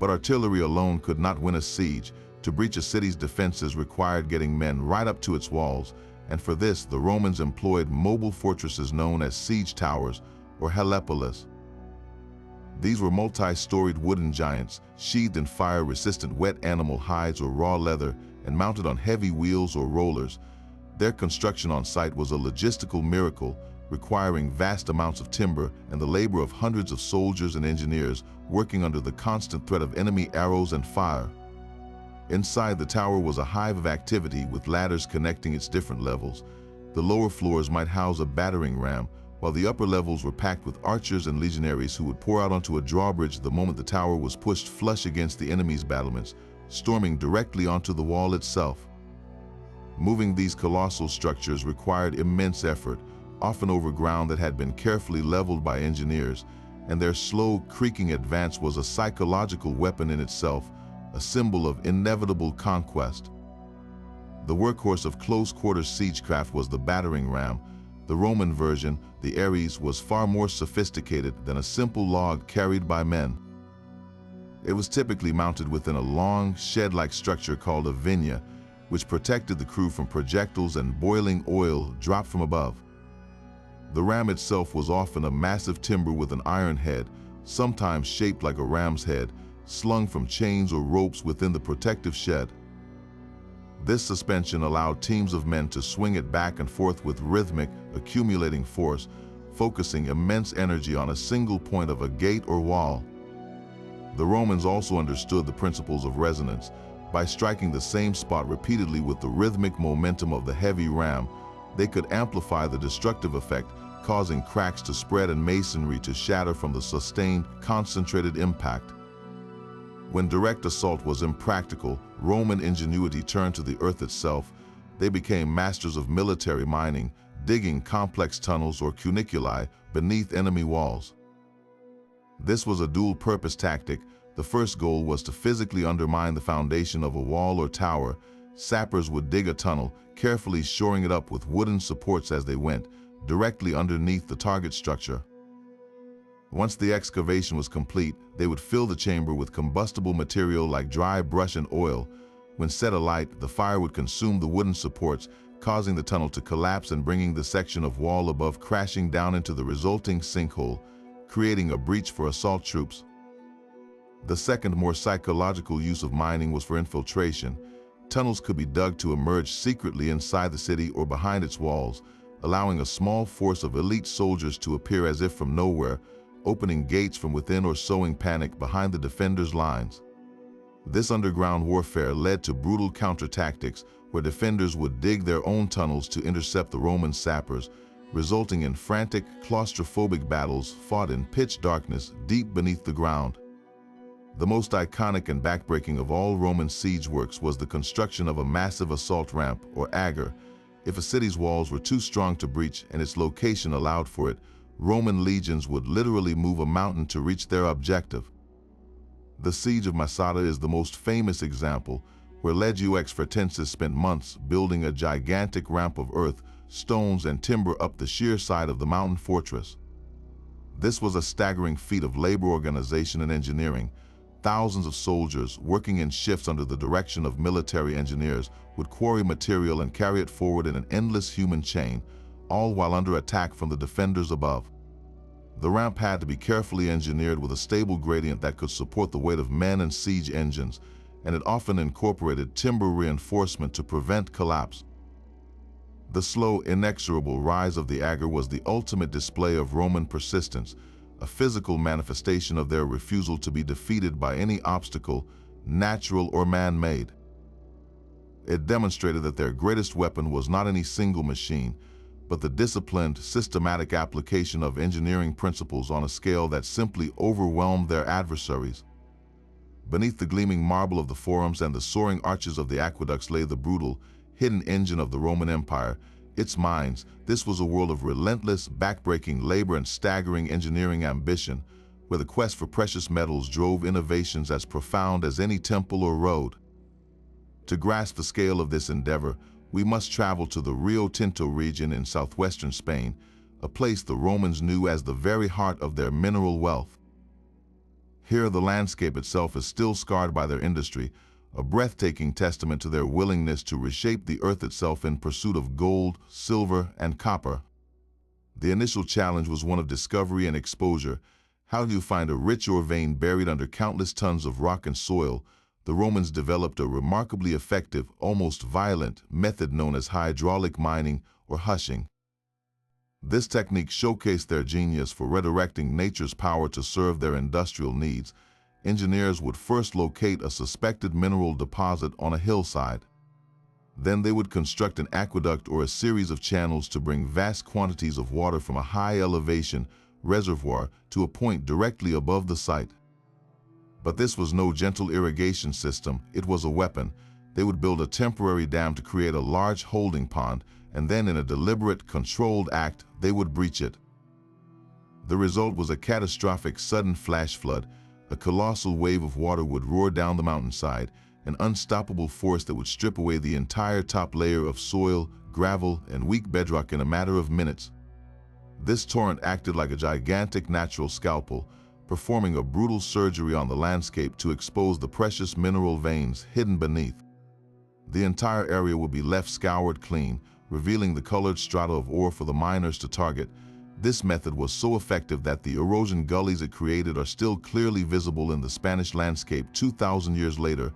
But artillery alone could not win a siege. To breach a city's defenses required getting men right up to its walls, and for this the Romans employed mobile fortresses known as siege towers or helepolis. These were multi-storied wooden giants, sheathed in fire-resistant wet animal hides or raw leather, and mounted on heavy wheels or rollers. Their construction on site was a logistical miracle, requiring vast amounts of timber and the labor of hundreds of soldiers and engineers working under the constant threat of enemy arrows and fire. Inside the tower was a hive of activity with ladders connecting its different levels. The lower floors might house a battering ram, while the upper levels were packed with archers and legionaries who would pour out onto a drawbridge the moment the tower was pushed flush against the enemy's battlements, storming directly onto the wall itself. Moving these colossal structures required immense effort, often over ground that had been carefully leveled by engineers, and their slow, creaking advance was a psychological weapon in itself, a symbol of inevitable conquest. The workhorse of close-quarter siegecraft was the battering ram. The Roman version, the Ares, was far more sophisticated than a simple log carried by men. It was typically mounted within a long, shed-like structure called a vina, which protected the crew from projectiles and boiling oil dropped from above. The ram itself was often a massive timber with an iron head, sometimes shaped like a ram's head, slung from chains or ropes within the protective shed. This suspension allowed teams of men to swing it back and forth with rhythmic, accumulating force, focusing immense energy on a single point of a gate or wall. The Romans also understood the principles of resonance. By striking the same spot repeatedly with the rhythmic momentum of the heavy ram, they could amplify the destructive effect, causing cracks to spread and masonry to shatter from the sustained, concentrated impact. When direct assault was impractical, Roman ingenuity turned to the earth itself. They became masters of military mining, digging complex tunnels or cuniculi beneath enemy walls. This was a dual-purpose tactic. The first goal was to physically undermine the foundation of a wall or tower. Sappers would dig a tunnel, carefully shoring it up with wooden supports as they went, directly underneath the target structure. Once the excavation was complete, they would fill the chamber with combustible material like dry brush and oil. When set alight, the fire would consume the wooden supports, causing the tunnel to collapse and bringing the section of wall above crashing down into the resulting sinkhole, creating a breach for assault troops. The second, more psychological use of mining was for infiltration. Tunnels could be dug to emerge secretly inside the city or behind its walls, allowing a small force of elite soldiers to appear as if from nowhere, opening gates from within or sowing panic behind the defenders' lines. This underground warfare led to brutal counter-tactics where defenders would dig their own tunnels to intercept the Roman sappers, resulting in frantic, claustrophobic battles fought in pitch darkness deep beneath the ground. The most iconic and backbreaking of all Roman siege works was the construction of a massive assault ramp, or agger. If a city's walls were too strong to breach and its location allowed for it, Roman legions would literally move a mountain to reach their objective. The siege of Masada is the most famous example, where Legiones Fretensis spent months building a gigantic ramp of earth, stones, and timber up the sheer side of the mountain fortress. This was a staggering feat of labor organization and engineering. Thousands of soldiers, working in shifts under the direction of military engineers, would quarry material and carry it forward in an endless human chain, all while under attack from the defenders above. The ramp had to be carefully engineered with a stable gradient that could support the weight of men and siege engines, and it often incorporated timber reinforcement to prevent collapse. The slow, inexorable rise of the agger was the ultimate display of Roman persistence, a physical manifestation of their refusal to be defeated by any obstacle, natural or man-made. It demonstrated that their greatest weapon was not any single machine, but the disciplined, systematic application of engineering principles on a scale that simply overwhelmed their adversaries. Beneath the gleaming marble of the forums and the soaring arches of the aqueducts lay the brutal, hidden engine of the Roman Empire, its mines. This was a world of relentless, backbreaking labor and staggering engineering ambition, where the quest for precious metals drove innovations as profound as any temple or road. To grasp the scale of this endeavor, we must travel to the Rio Tinto region in southwestern Spain, a place the Romans knew as the very heart of their mineral wealth. Here, the landscape itself is still scarred by their industry, a breathtaking testament to their willingness to reshape the earth itself in pursuit of gold, silver, and copper. The initial challenge was one of discovery and exposure. How do you find a rich ore vein buried under countless tons of rock and soil? The Romans developed a remarkably effective, almost violent, method known as hydraulic mining or hushing. This technique showcased their genius for redirecting nature's power to serve their industrial needs. Engineers would first locate a suspected mineral deposit on a hillside. Then they would construct an aqueduct or a series of channels to bring vast quantities of water from a high-elevation reservoir to a point directly above the site. But this was no gentle irrigation system, it was a weapon. They would build a temporary dam to create a large holding pond, and then in a deliberate, controlled act, they would breach it. The result was a catastrophic sudden flash flood. A colossal wave of water would roar down the mountainside, an unstoppable force that would strip away the entire top layer of soil, gravel, and weak bedrock in a matter of minutes. This torrent acted like a gigantic natural scalpel, performing a brutal surgery on the landscape to expose the precious mineral veins hidden beneath. The entire area would be left scoured clean, revealing the colored strata of ore for the miners to target. This method was so effective that the erosion gullies it created are still clearly visible in the Spanish landscape 2,000 years later,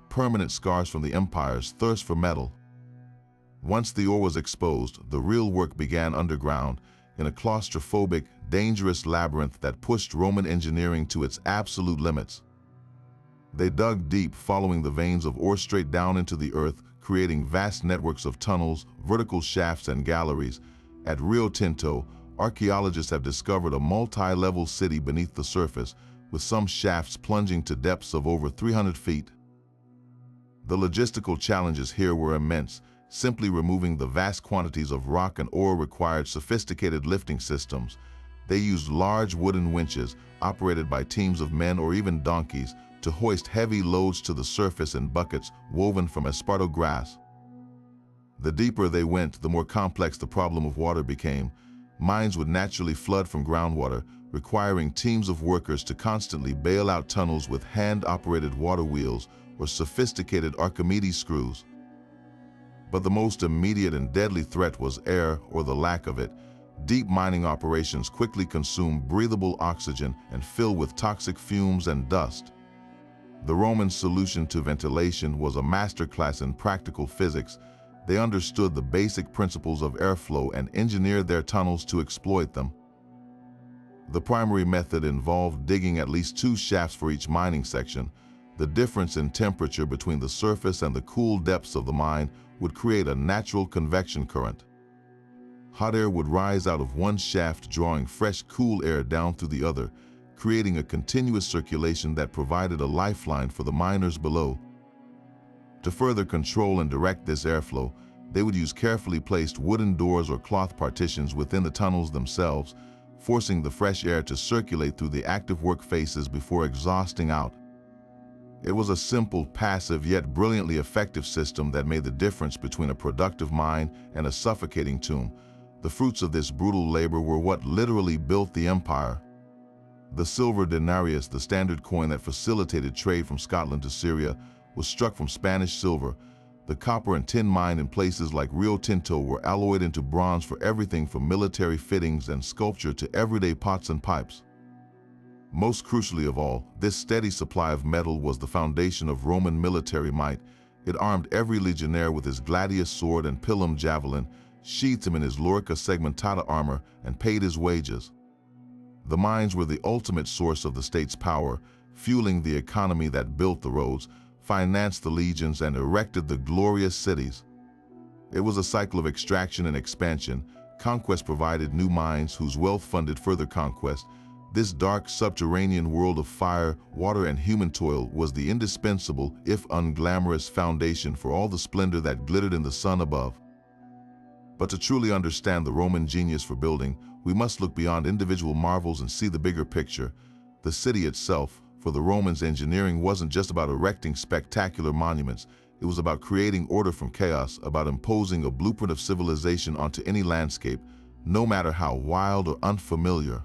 permanent scars from the empire's thirst for metal. Once the ore was exposed, the real work began underground, in a claustrophobic, dangerous labyrinth that pushed Roman engineering to its absolute limits. They dug deep, following the veins of ore straight down into the earth, creating vast networks of tunnels, vertical shafts, and galleries. At Rio Tinto, archaeologists have discovered a multi-level city beneath the surface, with some shafts plunging to depths of over 300 feet. The logistical challenges here were immense. Simply removing the vast quantities of rock and ore required sophisticated lifting systems. They used large wooden winches, operated by teams of men or even donkeys, to hoist heavy loads to the surface in buckets woven from esparto grass. The deeper they went, the more complex the problem of water became. Mines would naturally flood from groundwater, requiring teams of workers to constantly bail out tunnels with hand-operated water wheels or sophisticated Archimedes screws. But the most immediate and deadly threat was air, or the lack of it. Deep mining operations quickly consumed breathable oxygen and fill with toxic fumes and dust. The Roman solution to ventilation was a masterclass in practical physics. They understood the basic principles of airflow and engineered their tunnels to exploit them. The primary method involved digging at least 2 shafts for each mining section. The difference in temperature between the surface and the cool depths of the mine would create a natural convection current. Hot air would rise out of one shaft, drawing fresh, cool air down through the other, creating a continuous circulation that provided a lifeline for the miners below. To further control and direct this airflow, they would use carefully placed wooden doors or cloth partitions within the tunnels themselves, forcing the fresh air to circulate through the active work faces before exhausting out. It was a simple, passive, yet brilliantly effective system that made the difference between a productive mine and a suffocating tomb. The fruits of this brutal labor were what literally built the empire. The silver denarius, the standard coin that facilitated trade from Scotland to Syria, was struck from Spanish silver. The copper and tin mined in places like Rio Tinto were alloyed into bronze for everything from military fittings and sculpture to everyday pots and pipes. Most crucially of all, this steady supply of metal was the foundation of Roman military might. It armed every legionnaire with his gladius sword and pilum javelin, sheathed him in his lorica segmentata armor, and paid his wages. The mines were the ultimate source of the state's power, fueling the economy that built the roads, financed the legions, and erected the glorious cities. It was a cycle of extraction and expansion. Conquest provided new mines whose wealth funded further conquest. This dark subterranean world of fire, water, and human toil was the indispensable, if unglamorous, foundation for all the splendor that glittered in the sun above. But to truly understand the Roman genius for building, we must look beyond individual marvels and see the bigger picture. The city itself, for the Romans, engineering wasn't just about erecting spectacular monuments. It was about creating order from chaos, about imposing a blueprint of civilization onto any landscape, no matter how wild or unfamiliar.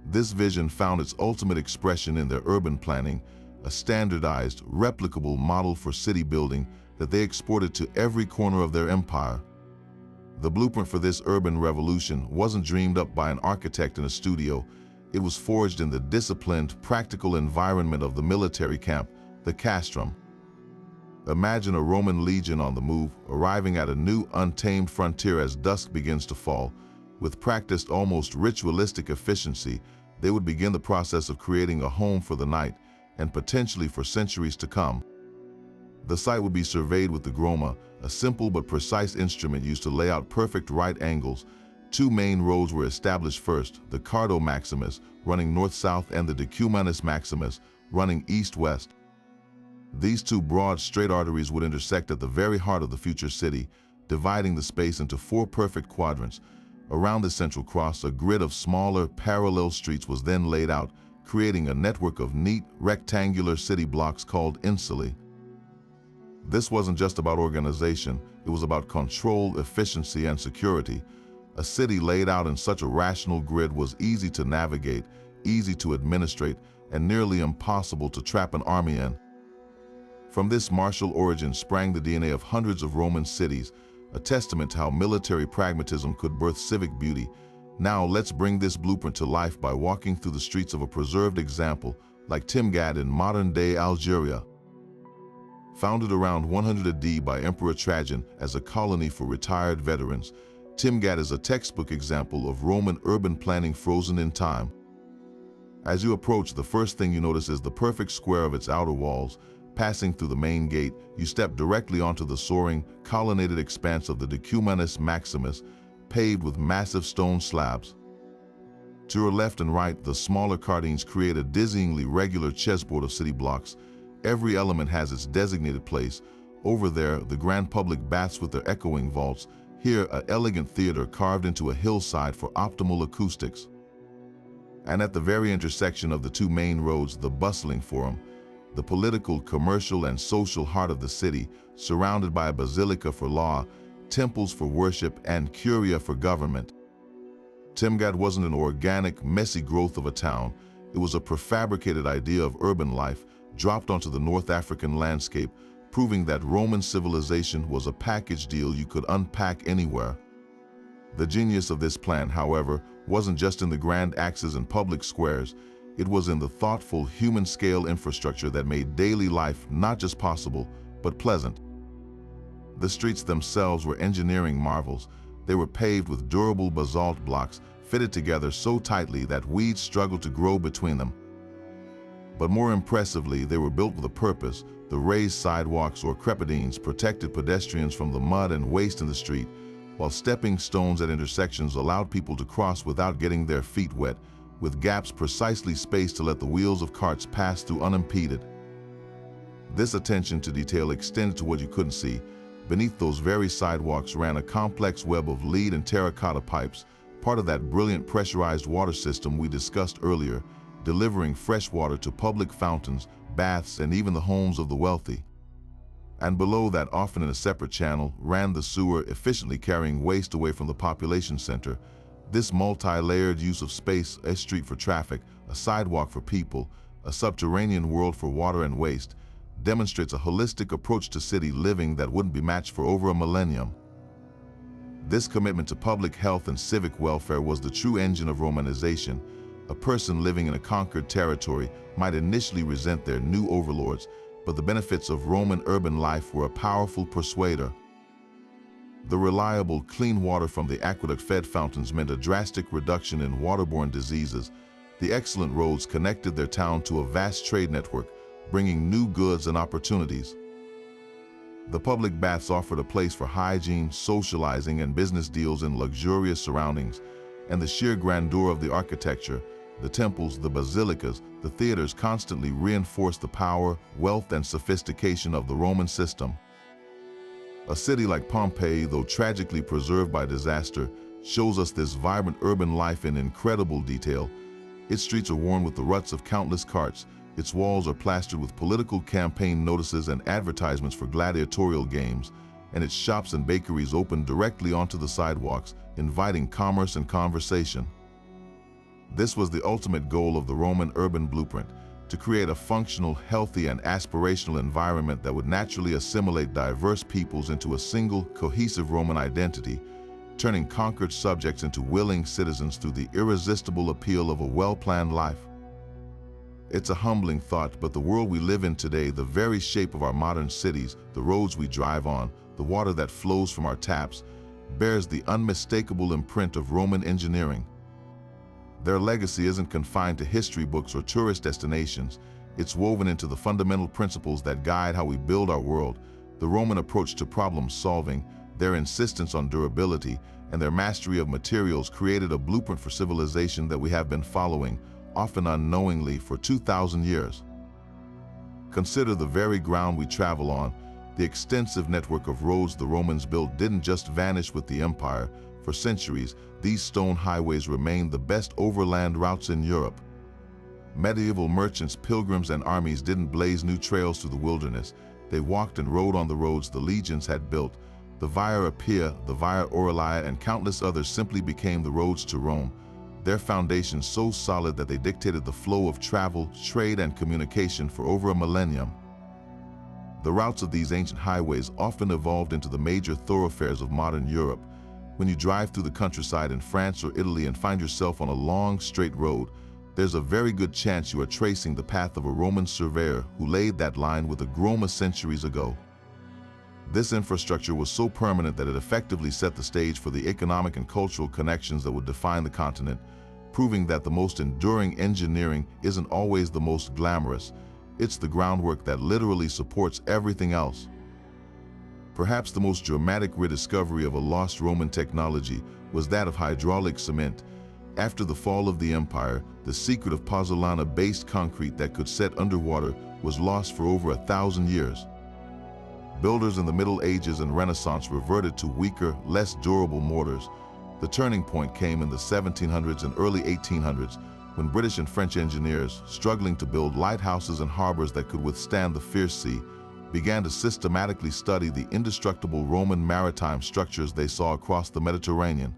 This vision found its ultimate expression in their urban planning, a standardized, replicable model for city building that they exported to every corner of their empire. The blueprint for this urban revolution wasn't dreamed up by an architect in a studio. It was forged in the disciplined, practical environment of the military camp, the castrum. Imagine a Roman legion on the move, arriving at a new, untamed frontier as dusk begins to fall. With practiced, almost ritualistic efficiency, they would begin the process of creating a home for the night, and potentially for centuries to come. The site would be surveyed with the groma, a simple but precise instrument used to lay out perfect right angles. Two main roads were established first, the Cardo Maximus, running north-south, and the Decumanus Maximus, running east-west. These two broad, straight arteries would intersect at the very heart of the future city, dividing the space into four perfect quadrants. Around the central cross, a grid of smaller, parallel streets was then laid out, creating a network of neat, rectangular city blocks called insulae. This wasn't just about organization, it was about control, efficiency, and security. A city laid out in such a rational grid was easy to navigate, easy to administrate, and nearly impossible to trap an army in. From this martial origin sprang the DNA of hundreds of Roman cities, a testament to how military pragmatism could birth civic beauty. Now let's bring this blueprint to life by walking through the streets of a preserved example, like Timgad in modern-day Algeria. Founded around 100 AD by Emperor Trajan as a colony for retired veterans, Timgad is a textbook example of Roman urban planning frozen in time. As you approach, the first thing you notice is the perfect square of its outer walls. Passing through the main gate, you step directly onto the soaring, colonnaded expanse of the Decumanus Maximus, paved with massive stone slabs. To your left and right, the smaller cardines create a dizzyingly regular chessboard of city blocks. Every element has its designated place. Over there, the grand public baths with their echoing vaults. Here, an elegant theater carved into a hillside for optimal acoustics. And at the very intersection of the two main roads, the bustling forum, the political, commercial, and social heart of the city, surrounded by a basilica for law, temples for worship, and curia for government. Timgad wasn't an organic, messy growth of a town. It was a prefabricated idea of urban life, dropped onto the North African landscape, proving that Roman civilization was a package deal you could unpack anywhere. The genius of this plan, however, wasn't just in the grand axes and public squares. It was in the thoughtful, human-scale infrastructure that made daily life not just possible, but pleasant. The streets themselves were engineering marvels. They were paved with durable basalt blocks, fitted together so tightly that weeds struggled to grow between them. But more impressively, they were built with a purpose. The raised sidewalks, or crepidines, protected pedestrians from the mud and waste in the street, while stepping stones at intersections allowed people to cross without getting their feet wet, with gaps precisely spaced to let the wheels of carts pass through unimpeded. This attention to detail extended to what you couldn't see. Beneath those very sidewalks ran a complex web of lead and terracotta pipes, part of that brilliant pressurized water system we discussed earlier, delivering fresh water to public fountains, baths, and even the homes of the wealthy. And below that, often in a separate channel, ran the sewer, efficiently carrying waste away from the population center. This multi-layered use of space, a street for traffic, a sidewalk for people, a subterranean world for water and waste, demonstrates a holistic approach to city living that wouldn't be matched for over a millennium. This commitment to public health and civic welfare was the true engine of Romanization. A person living in a conquered territory might initially resent their new overlords, but the benefits of Roman urban life were a powerful persuader. The reliable, clean water from the aqueduct-fed fountains meant a drastic reduction in waterborne diseases. The excellent roads connected their town to a vast trade network, bringing new goods and opportunities. The public baths offered a place for hygiene, socializing, and business deals in luxurious surroundings, and the sheer grandeur of the architecture, the temples, the basilicas, the theaters constantly reinforced the power, wealth, and sophistication of the Roman system. A city like Pompeii, though tragically preserved by disaster, shows us this vibrant urban life in incredible detail. Its streets are worn with the ruts of countless carts, its walls are plastered with political campaign notices and advertisements for gladiatorial games, and its shops and bakeries open directly onto the sidewalks, inviting commerce and conversation. This was the ultimate goal of the Roman urban blueprint, to create a functional, healthy, and aspirational environment that would naturally assimilate diverse peoples into a single, cohesive Roman identity, turning conquered subjects into willing citizens through the irresistible appeal of a well-planned life. It's a humbling thought, but the world we live in today, the very shape of our modern cities, the roads we drive on, the water that flows from our taps, bears the unmistakable imprint of Roman engineering. Their legacy isn't confined to history books or tourist destinations. It's woven into the fundamental principles that guide how we build our world. The Roman approach to problem solving, their insistence on durability, and their mastery of materials created a blueprint for civilization that we have been following, often unknowingly, for 2,000 years. Consider the very ground we travel on. The extensive network of roads the Romans built didn't just vanish with the empire. For centuries, these stone highways remained the best overland routes in Europe. Medieval merchants, pilgrims, and armies didn't blaze new trails through the wilderness. They walked and rode on the roads the legions had built. The Via Appia, the Via Aurelia, and countless others simply became the roads to Rome, their foundations so solid that they dictated the flow of travel, trade, and communication for over a millennium. The routes of these ancient highways often evolved into the major thoroughfares of modern Europe. When you drive through the countryside in France or Italy and find yourself on a long, straight road, there's a very good chance you are tracing the path of a Roman surveyor who laid that line with a Groma centuries ago. This infrastructure was so permanent that it effectively set the stage for the economic and cultural connections that would define the continent, proving that the most enduring engineering isn't always the most glamorous. It's the groundwork that literally supports everything else. Perhaps the most dramatic rediscovery of a lost Roman technology was that of hydraulic cement. After the fall of the empire, the secret of pozzolana-based concrete that could set underwater was lost for over 1,000 years. Builders in the Middle Ages and Renaissance reverted to weaker, less durable mortars. The turning point came in the 1700s and early 1800s, when British and French engineers, struggling to build lighthouses and harbors that could withstand the fierce sea, began to systematically study the indestructible Roman maritime structures they saw across the Mediterranean.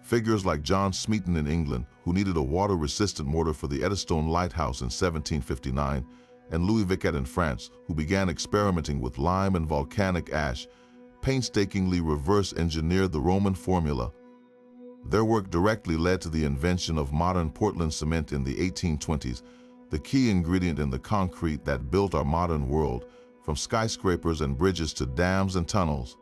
Figures like John Smeaton in England, who needed a water-resistant mortar for the Eddystone Lighthouse in 1759, and Louis Vicat in France, who began experimenting with lime and volcanic ash, painstakingly reverse-engineered the Roman formula. Their work directly led to the invention of modern Portland cement in the 1820s, the key ingredient in the concrete that built our modern world, from skyscrapers and bridges to dams and tunnels.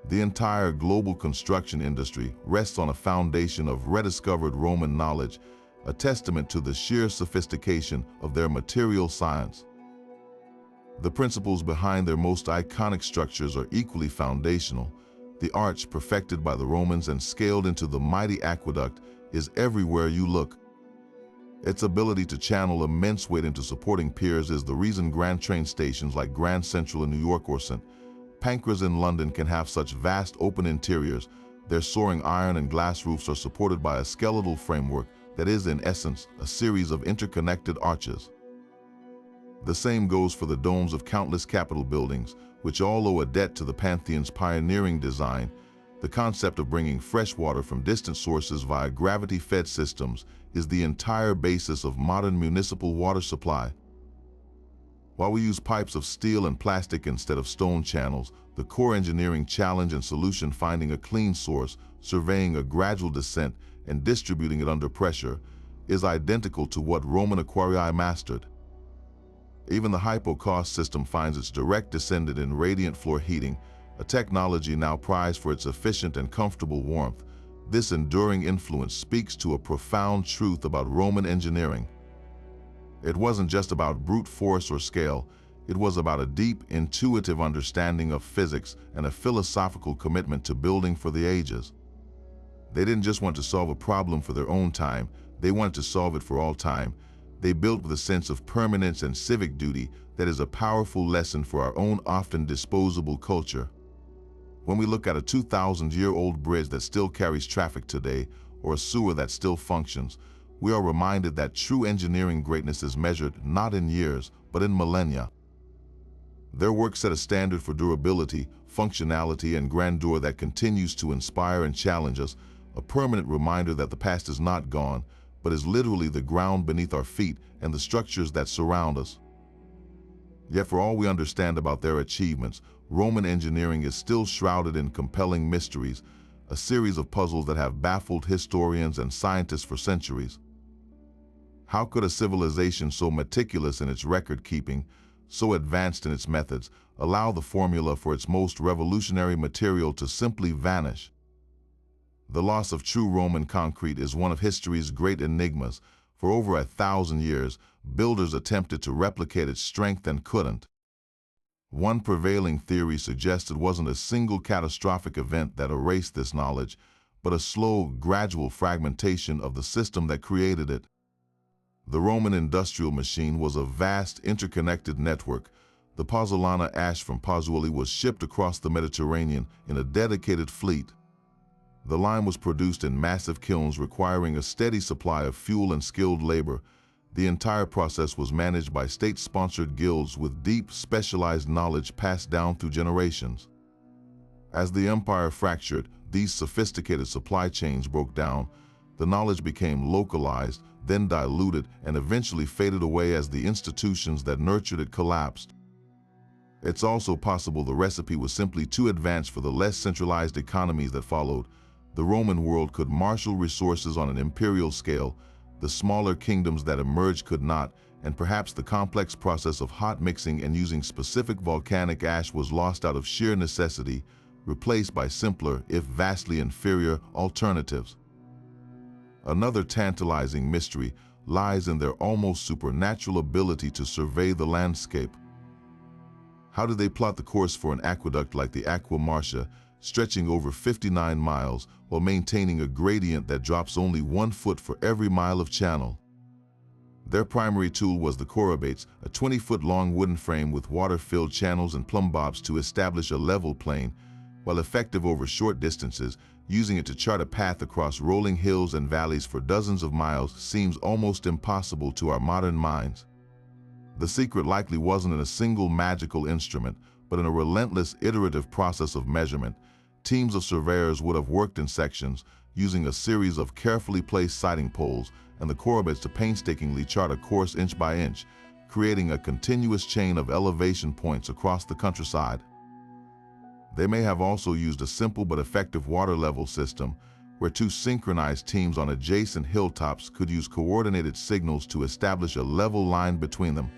The entire global construction industry rests on a foundation of rediscovered Roman knowledge, a testament to the sheer sophistication of their material science. The principles behind their most iconic structures are equally foundational. The arch, perfected by the Romans and scaled into the mighty aqueduct, is everywhere you look. Its ability to channel immense weight into supporting piers is the reason Grand train stations like Grand Central in New York or St. Pancras in London can have such vast open interiors. Their soaring iron and glass roofs are supported by a skeletal framework that is, in essence, a series of interconnected arches. The same goes for the domes of countless Capitol buildings, which all owe a debt to the Pantheon's pioneering design. The concept of bringing fresh water from distant sources via gravity-fed systems is the entire basis of modern municipal water supply. While we use pipes of steel and plastic instead of stone channels, the core engineering challenge and solution, finding a clean source, surveying a gradual descent, and distributing it under pressure, is identical to what Roman aquarii mastered. Even the hypocaust system finds its direct descendant in radiant floor heating, a technology now prized for its efficient and comfortable warmth. This enduring influence speaks to a profound truth about Roman engineering. It wasn't just about brute force or scale, it was about a deep, intuitive understanding of physics and a philosophical commitment to building for the ages. They didn't just want to solve a problem for their own time, they wanted to solve it for all time. They built with a sense of permanence and civic duty that is a powerful lesson for our own often disposable culture. When we look at a 2,000-year-old bridge that still carries traffic today, or a sewer that still functions, we are reminded that true engineering greatness is measured not in years, but in millennia. Their work set a standard for durability, functionality, and grandeur that continues to inspire and challenge us, a permanent reminder that the past is not gone, but is literally the ground beneath our feet and the structures that surround us. Yet for all we understand about their achievements, Roman engineering is still shrouded in compelling mysteries, a series of puzzles that have baffled historians and scientists for centuries. How could a civilization so meticulous in its record-keeping, so advanced in its methods, allow the formula for its most revolutionary material to simply vanish? The loss of true Roman concrete is one of history's great enigmas. For over 1,000 years, builders attempted to replicate its strength and couldn't. One prevailing theory suggests it wasn't a single catastrophic event that erased this knowledge, but a slow, gradual fragmentation of the system that created it. The Roman industrial machine was a vast, interconnected network. The pozzolana ash from Pozzuoli was shipped across the Mediterranean in a dedicated fleet. The lime was produced in massive kilns requiring a steady supply of fuel and skilled labor. The entire process was managed by state-sponsored guilds with deep, specialized knowledge passed down through generations. As the empire fractured, these sophisticated supply chains broke down. The knowledge became localized, then diluted, and eventually faded away as the institutions that nurtured it collapsed. It's also possible the recipe was simply too advanced for the less centralized economies that followed. The Roman world could marshal resources on an imperial scale. The smaller kingdoms that emerged could not, and perhaps the complex process of hot mixing and using specific volcanic ash was lost out of sheer necessity, replaced by simpler, if vastly inferior, alternatives. Another tantalizing mystery lies in their almost supernatural ability to survey the landscape. How did they plot the course for an aqueduct like the Aqua Marcia, stretching over 59 miles, while maintaining a gradient that drops only 1 foot for every mile of channel? Their primary tool was the chorobates, a 20-foot-long wooden frame with water-filled channels and plumbobs to establish a level plane. While effective over short distances, using it to chart a path across rolling hills and valleys for dozens of miles seems almost impossible to our modern minds. The secret likely wasn't in a single magical instrument, but in a relentless, iterative process of measurement. Teams of surveyors would have worked in sections, using a series of carefully placed sighting poles and the chorobates to painstakingly chart a course inch by inch, creating a continuous chain of elevation points across the countryside. They may have also used a simple but effective water level system, where 2 synchronized teams on adjacent hilltops could use coordinated signals to establish a level line between them.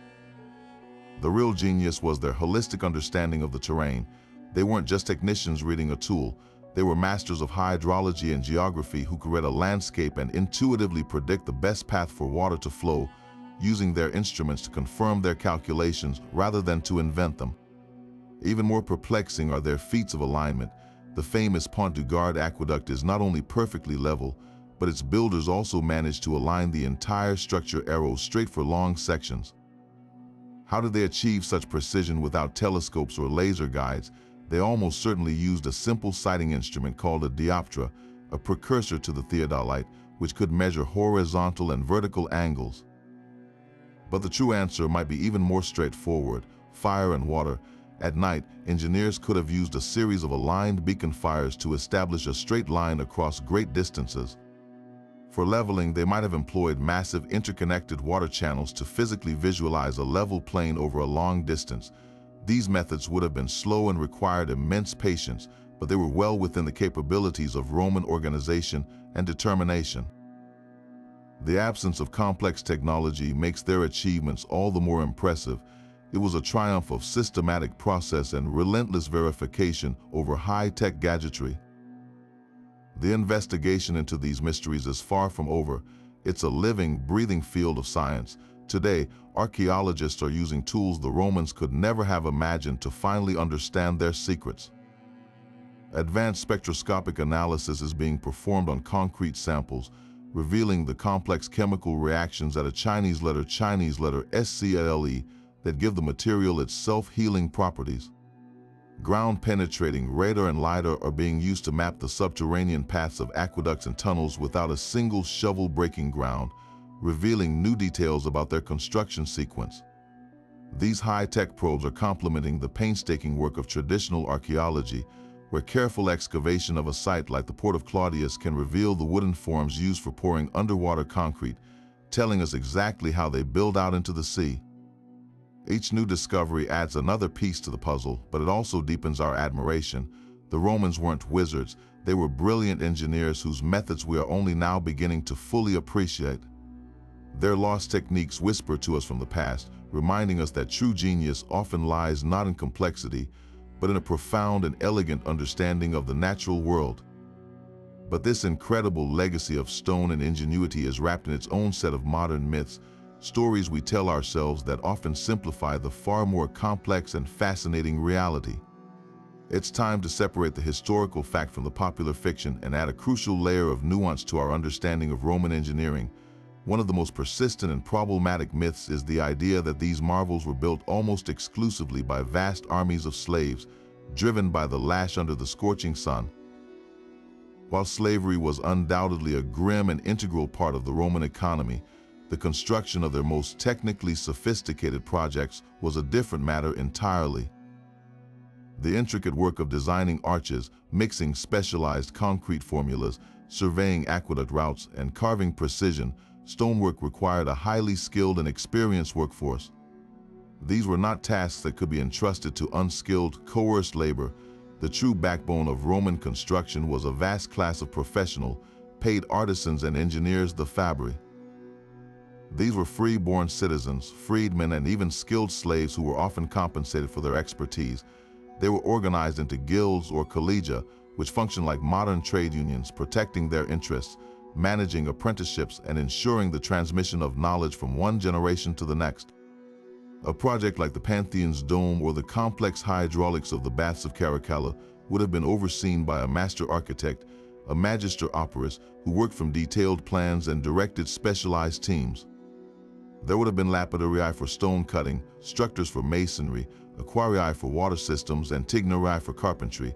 The real genius was their holistic understanding of the terrain. They weren't just technicians reading a tool, They were masters of hydrology and geography who could read a landscape and intuitively predict the best path for water to flow, using their instruments to confirm their calculations rather than to invent them. Even more perplexing are their feats of alignment. The famous Pont du Gard aqueduct is not only perfectly level, but its builders also managed to align the entire structure arrows straight for long sections. How did they achieve such precision without telescopes or laser guides? They almost certainly used a simple sighting instrument called a dioptra, a precursor to the theodolite, which could measure horizontal and vertical angles. But the true answer might be even more straightforward: fire and water. At night, engineers could have used a series of aligned beacon fires to establish a straight line across great distances. For leveling, they might have employed massive interconnected water channels to physically visualize a level plain over a long distance. These methods would have been slow and required immense patience, but they were well within the capabilities of Roman organization and determination. The absence of complex technology makes their achievements all the more impressive. It was a triumph of systematic process and relentless verification over high-tech gadgetry. The investigation into these mysteries is far from over. It's a living, breathing field of science. Today, archaeologists are using tools the Romans could never have imagined to finally understand their secrets. Advanced spectroscopic analysis is being performed on concrete samples, revealing the complex chemical reactions at a Chinese letter SCALE that give the material its self-healing properties. Ground-penetrating radar and LiDAR are being used to map the subterranean paths of aqueducts and tunnels without a single shovel breaking ground, revealing new details about their construction sequence. These high-tech probes are complementing the painstaking work of traditional archaeology, where careful excavation of a site like the Port of Claudius can reveal the wooden forms used for pouring underwater concrete, telling us exactly how they build out into the sea. Each new discovery adds another piece to the puzzle, but it also deepens our admiration. The Romans weren't wizards, they were brilliant engineers whose methods we are only now beginning to fully appreciate. Their lost techniques whisper to us from the past, reminding us that true genius often lies not in complexity, but in a profound and elegant understanding of the natural world. But this incredible legacy of stone and ingenuity is wrapped in its own set of modern myths, stories we tell ourselves that often simplify the far more complex and fascinating reality. It's time to separate the historical fact from the popular fiction and add a crucial layer of nuance to our understanding of Roman engineering. One of the most persistent and problematic myths is the idea that these marvels were built almost exclusively by vast armies of slaves, driven by the lash under the scorching sun. While slavery was undoubtedly a grim and integral part of the Roman economy, the construction of their most technically sophisticated projects was a different matter entirely. The intricate work of designing arches, mixing specialized concrete formulas, surveying aqueduct routes, and carving precision stonework required a highly skilled and experienced workforce. These were not tasks that could be entrusted to unskilled, coerced labor. The true backbone of Roman construction was a vast class of professional, paid artisans and engineers, the fabri. These were free-born citizens, freedmen, and even skilled slaves who were often compensated for their expertise. They were organized into guilds or collegia, which functioned like modern trade unions, protecting their interests, managing apprenticeships, and ensuring the transmission of knowledge from one generation to the next. A project like the Pantheon's dome or the complex hydraulics of the baths of Caracalla would have been overseen by a master architect, a magister operis, who worked from detailed plans and directed specialized teams. There would have been lapidarii for stone cutting, structors for masonry, aquarii for water systems, and tignarii for carpentry.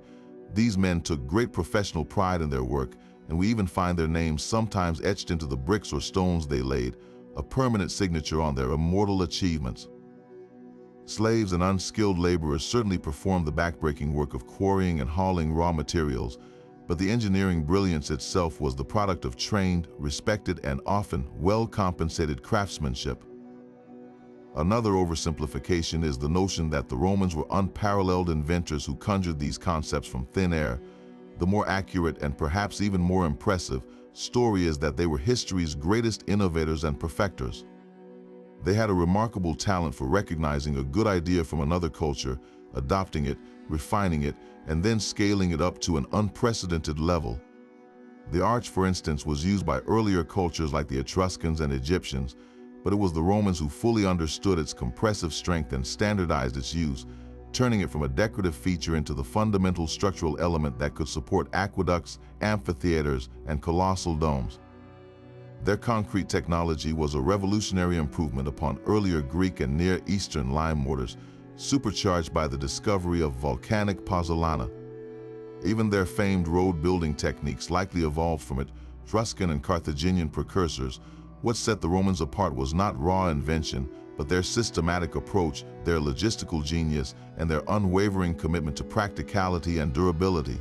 These men took great professional pride in their work, and we even find their names sometimes etched into the bricks or stones they laid, a permanent signature on their immortal achievements. Slaves and unskilled laborers certainly performed the backbreaking work of quarrying and hauling raw materials, but the engineering brilliance itself was the product of trained, respected, and often well-compensated craftsmanship. Another oversimplification is the notion that the Romans were unparalleled inventors who conjured these concepts from thin air. The more accurate and perhaps even more impressive story is that they were history's greatest innovators and perfecters. They had a remarkable talent for recognizing a good idea from another culture, adopting it, refining it, and then scaling it up to an unprecedented level. The arch, for instance, was used by earlier cultures like the Etruscans and Egyptians, but it was the Romans who fully understood its compressive strength and standardized its use, turning it from a decorative feature into the fundamental structural element that could support aqueducts, amphitheaters, and colossal domes. Their concrete technology was a revolutionary improvement upon earlier Greek and Near Eastern lime mortars, supercharged by the discovery of volcanic pozzolana. Even their famed road-building techniques likely evolved from it, Etruscan and Carthaginian precursors. What set the Romans apart was not raw invention, but their systematic approach, their logistical genius, and their unwavering commitment to practicality and durability.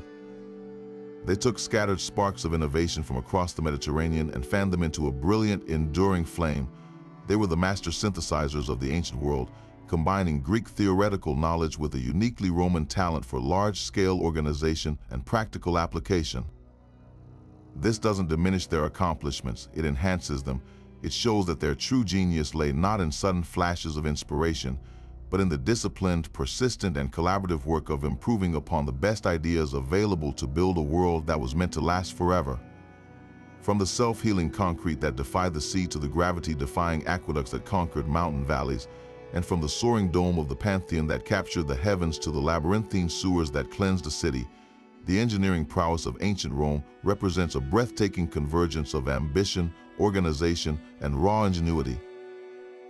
They took scattered sparks of innovation from across the Mediterranean and fanned them into a brilliant, enduring flame. They were the master synthesizers of the ancient world, combining Greek theoretical knowledge with a uniquely Roman talent for large-scale organization and practical application. This doesn't diminish their accomplishments, it enhances them. It shows that their true genius lay not in sudden flashes of inspiration, but in the disciplined, persistent, and collaborative work of improving upon the best ideas available to build a world that was meant to last forever. From the self-healing concrete that defied the sea to the gravity-defying aqueducts that conquered mountain valleys, and from the soaring dome of the Pantheon that captured the heavens to the labyrinthine sewers that cleansed a city, the engineering prowess of ancient Rome represents a breathtaking convergence of ambition, organization, and raw ingenuity.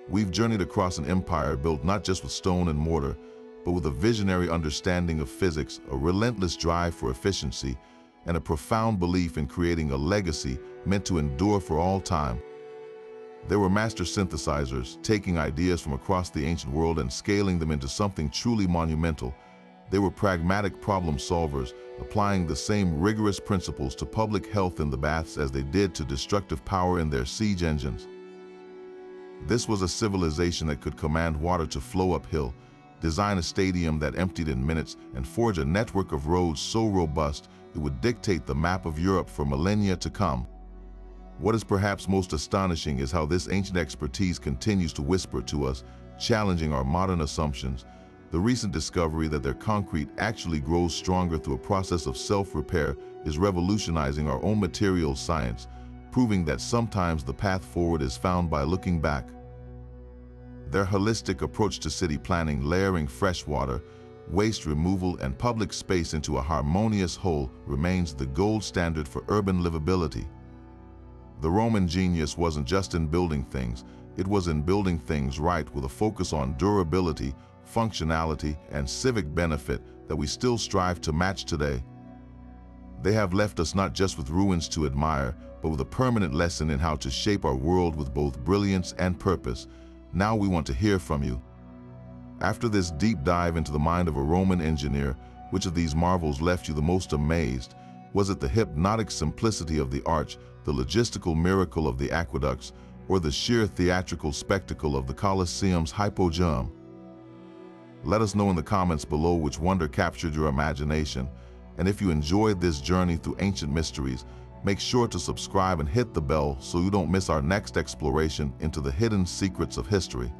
We've journeyed across an empire built not just with stone and mortar, but with a visionary understanding of physics, a relentless drive for efficiency, and a profound belief in creating a legacy meant to endure for all time. They were master synthesizers, taking ideas from across the ancient world and scaling them into something truly monumental. They were pragmatic problem solvers, applying the same rigorous principles to public health in the baths as they did to destructive power in their siege engines. This was a civilization that could command water to flow uphill, design a stadium that emptied in minutes, and forge a network of roads so robust it would dictate the map of Europe for millennia to come. What is perhaps most astonishing is how this ancient expertise continues to whisper to us, challenging our modern assumptions. The recent discovery that their concrete actually grows stronger through a process of self-repair is revolutionizing our own materials science, proving that sometimes the path forward is found by looking back. Their holistic approach to city planning, layering fresh water, waste removal, and public space into a harmonious whole remains the gold standard for urban livability. The Roman genius wasn't just in building things, it was in building things right, with a focus on durability, functionality, and civic benefit that we still strive to match today. They have left us not just with ruins to admire, but with a permanent lesson in how to shape our world with both brilliance and purpose. Now we want to hear from you. After this deep dive into the mind of a Roman engineer, which of these marvels left you the most amazed? Was it the hypnotic simplicity of the arch, the logistical miracle of the aqueducts, or the sheer theatrical spectacle of the Colosseum's hypogeum? Let us know in the comments below which wonder captured your imagination. And if you enjoyed this journey through ancient mysteries, make sure to subscribe and hit the bell so you don't miss our next exploration into the hidden secrets of history.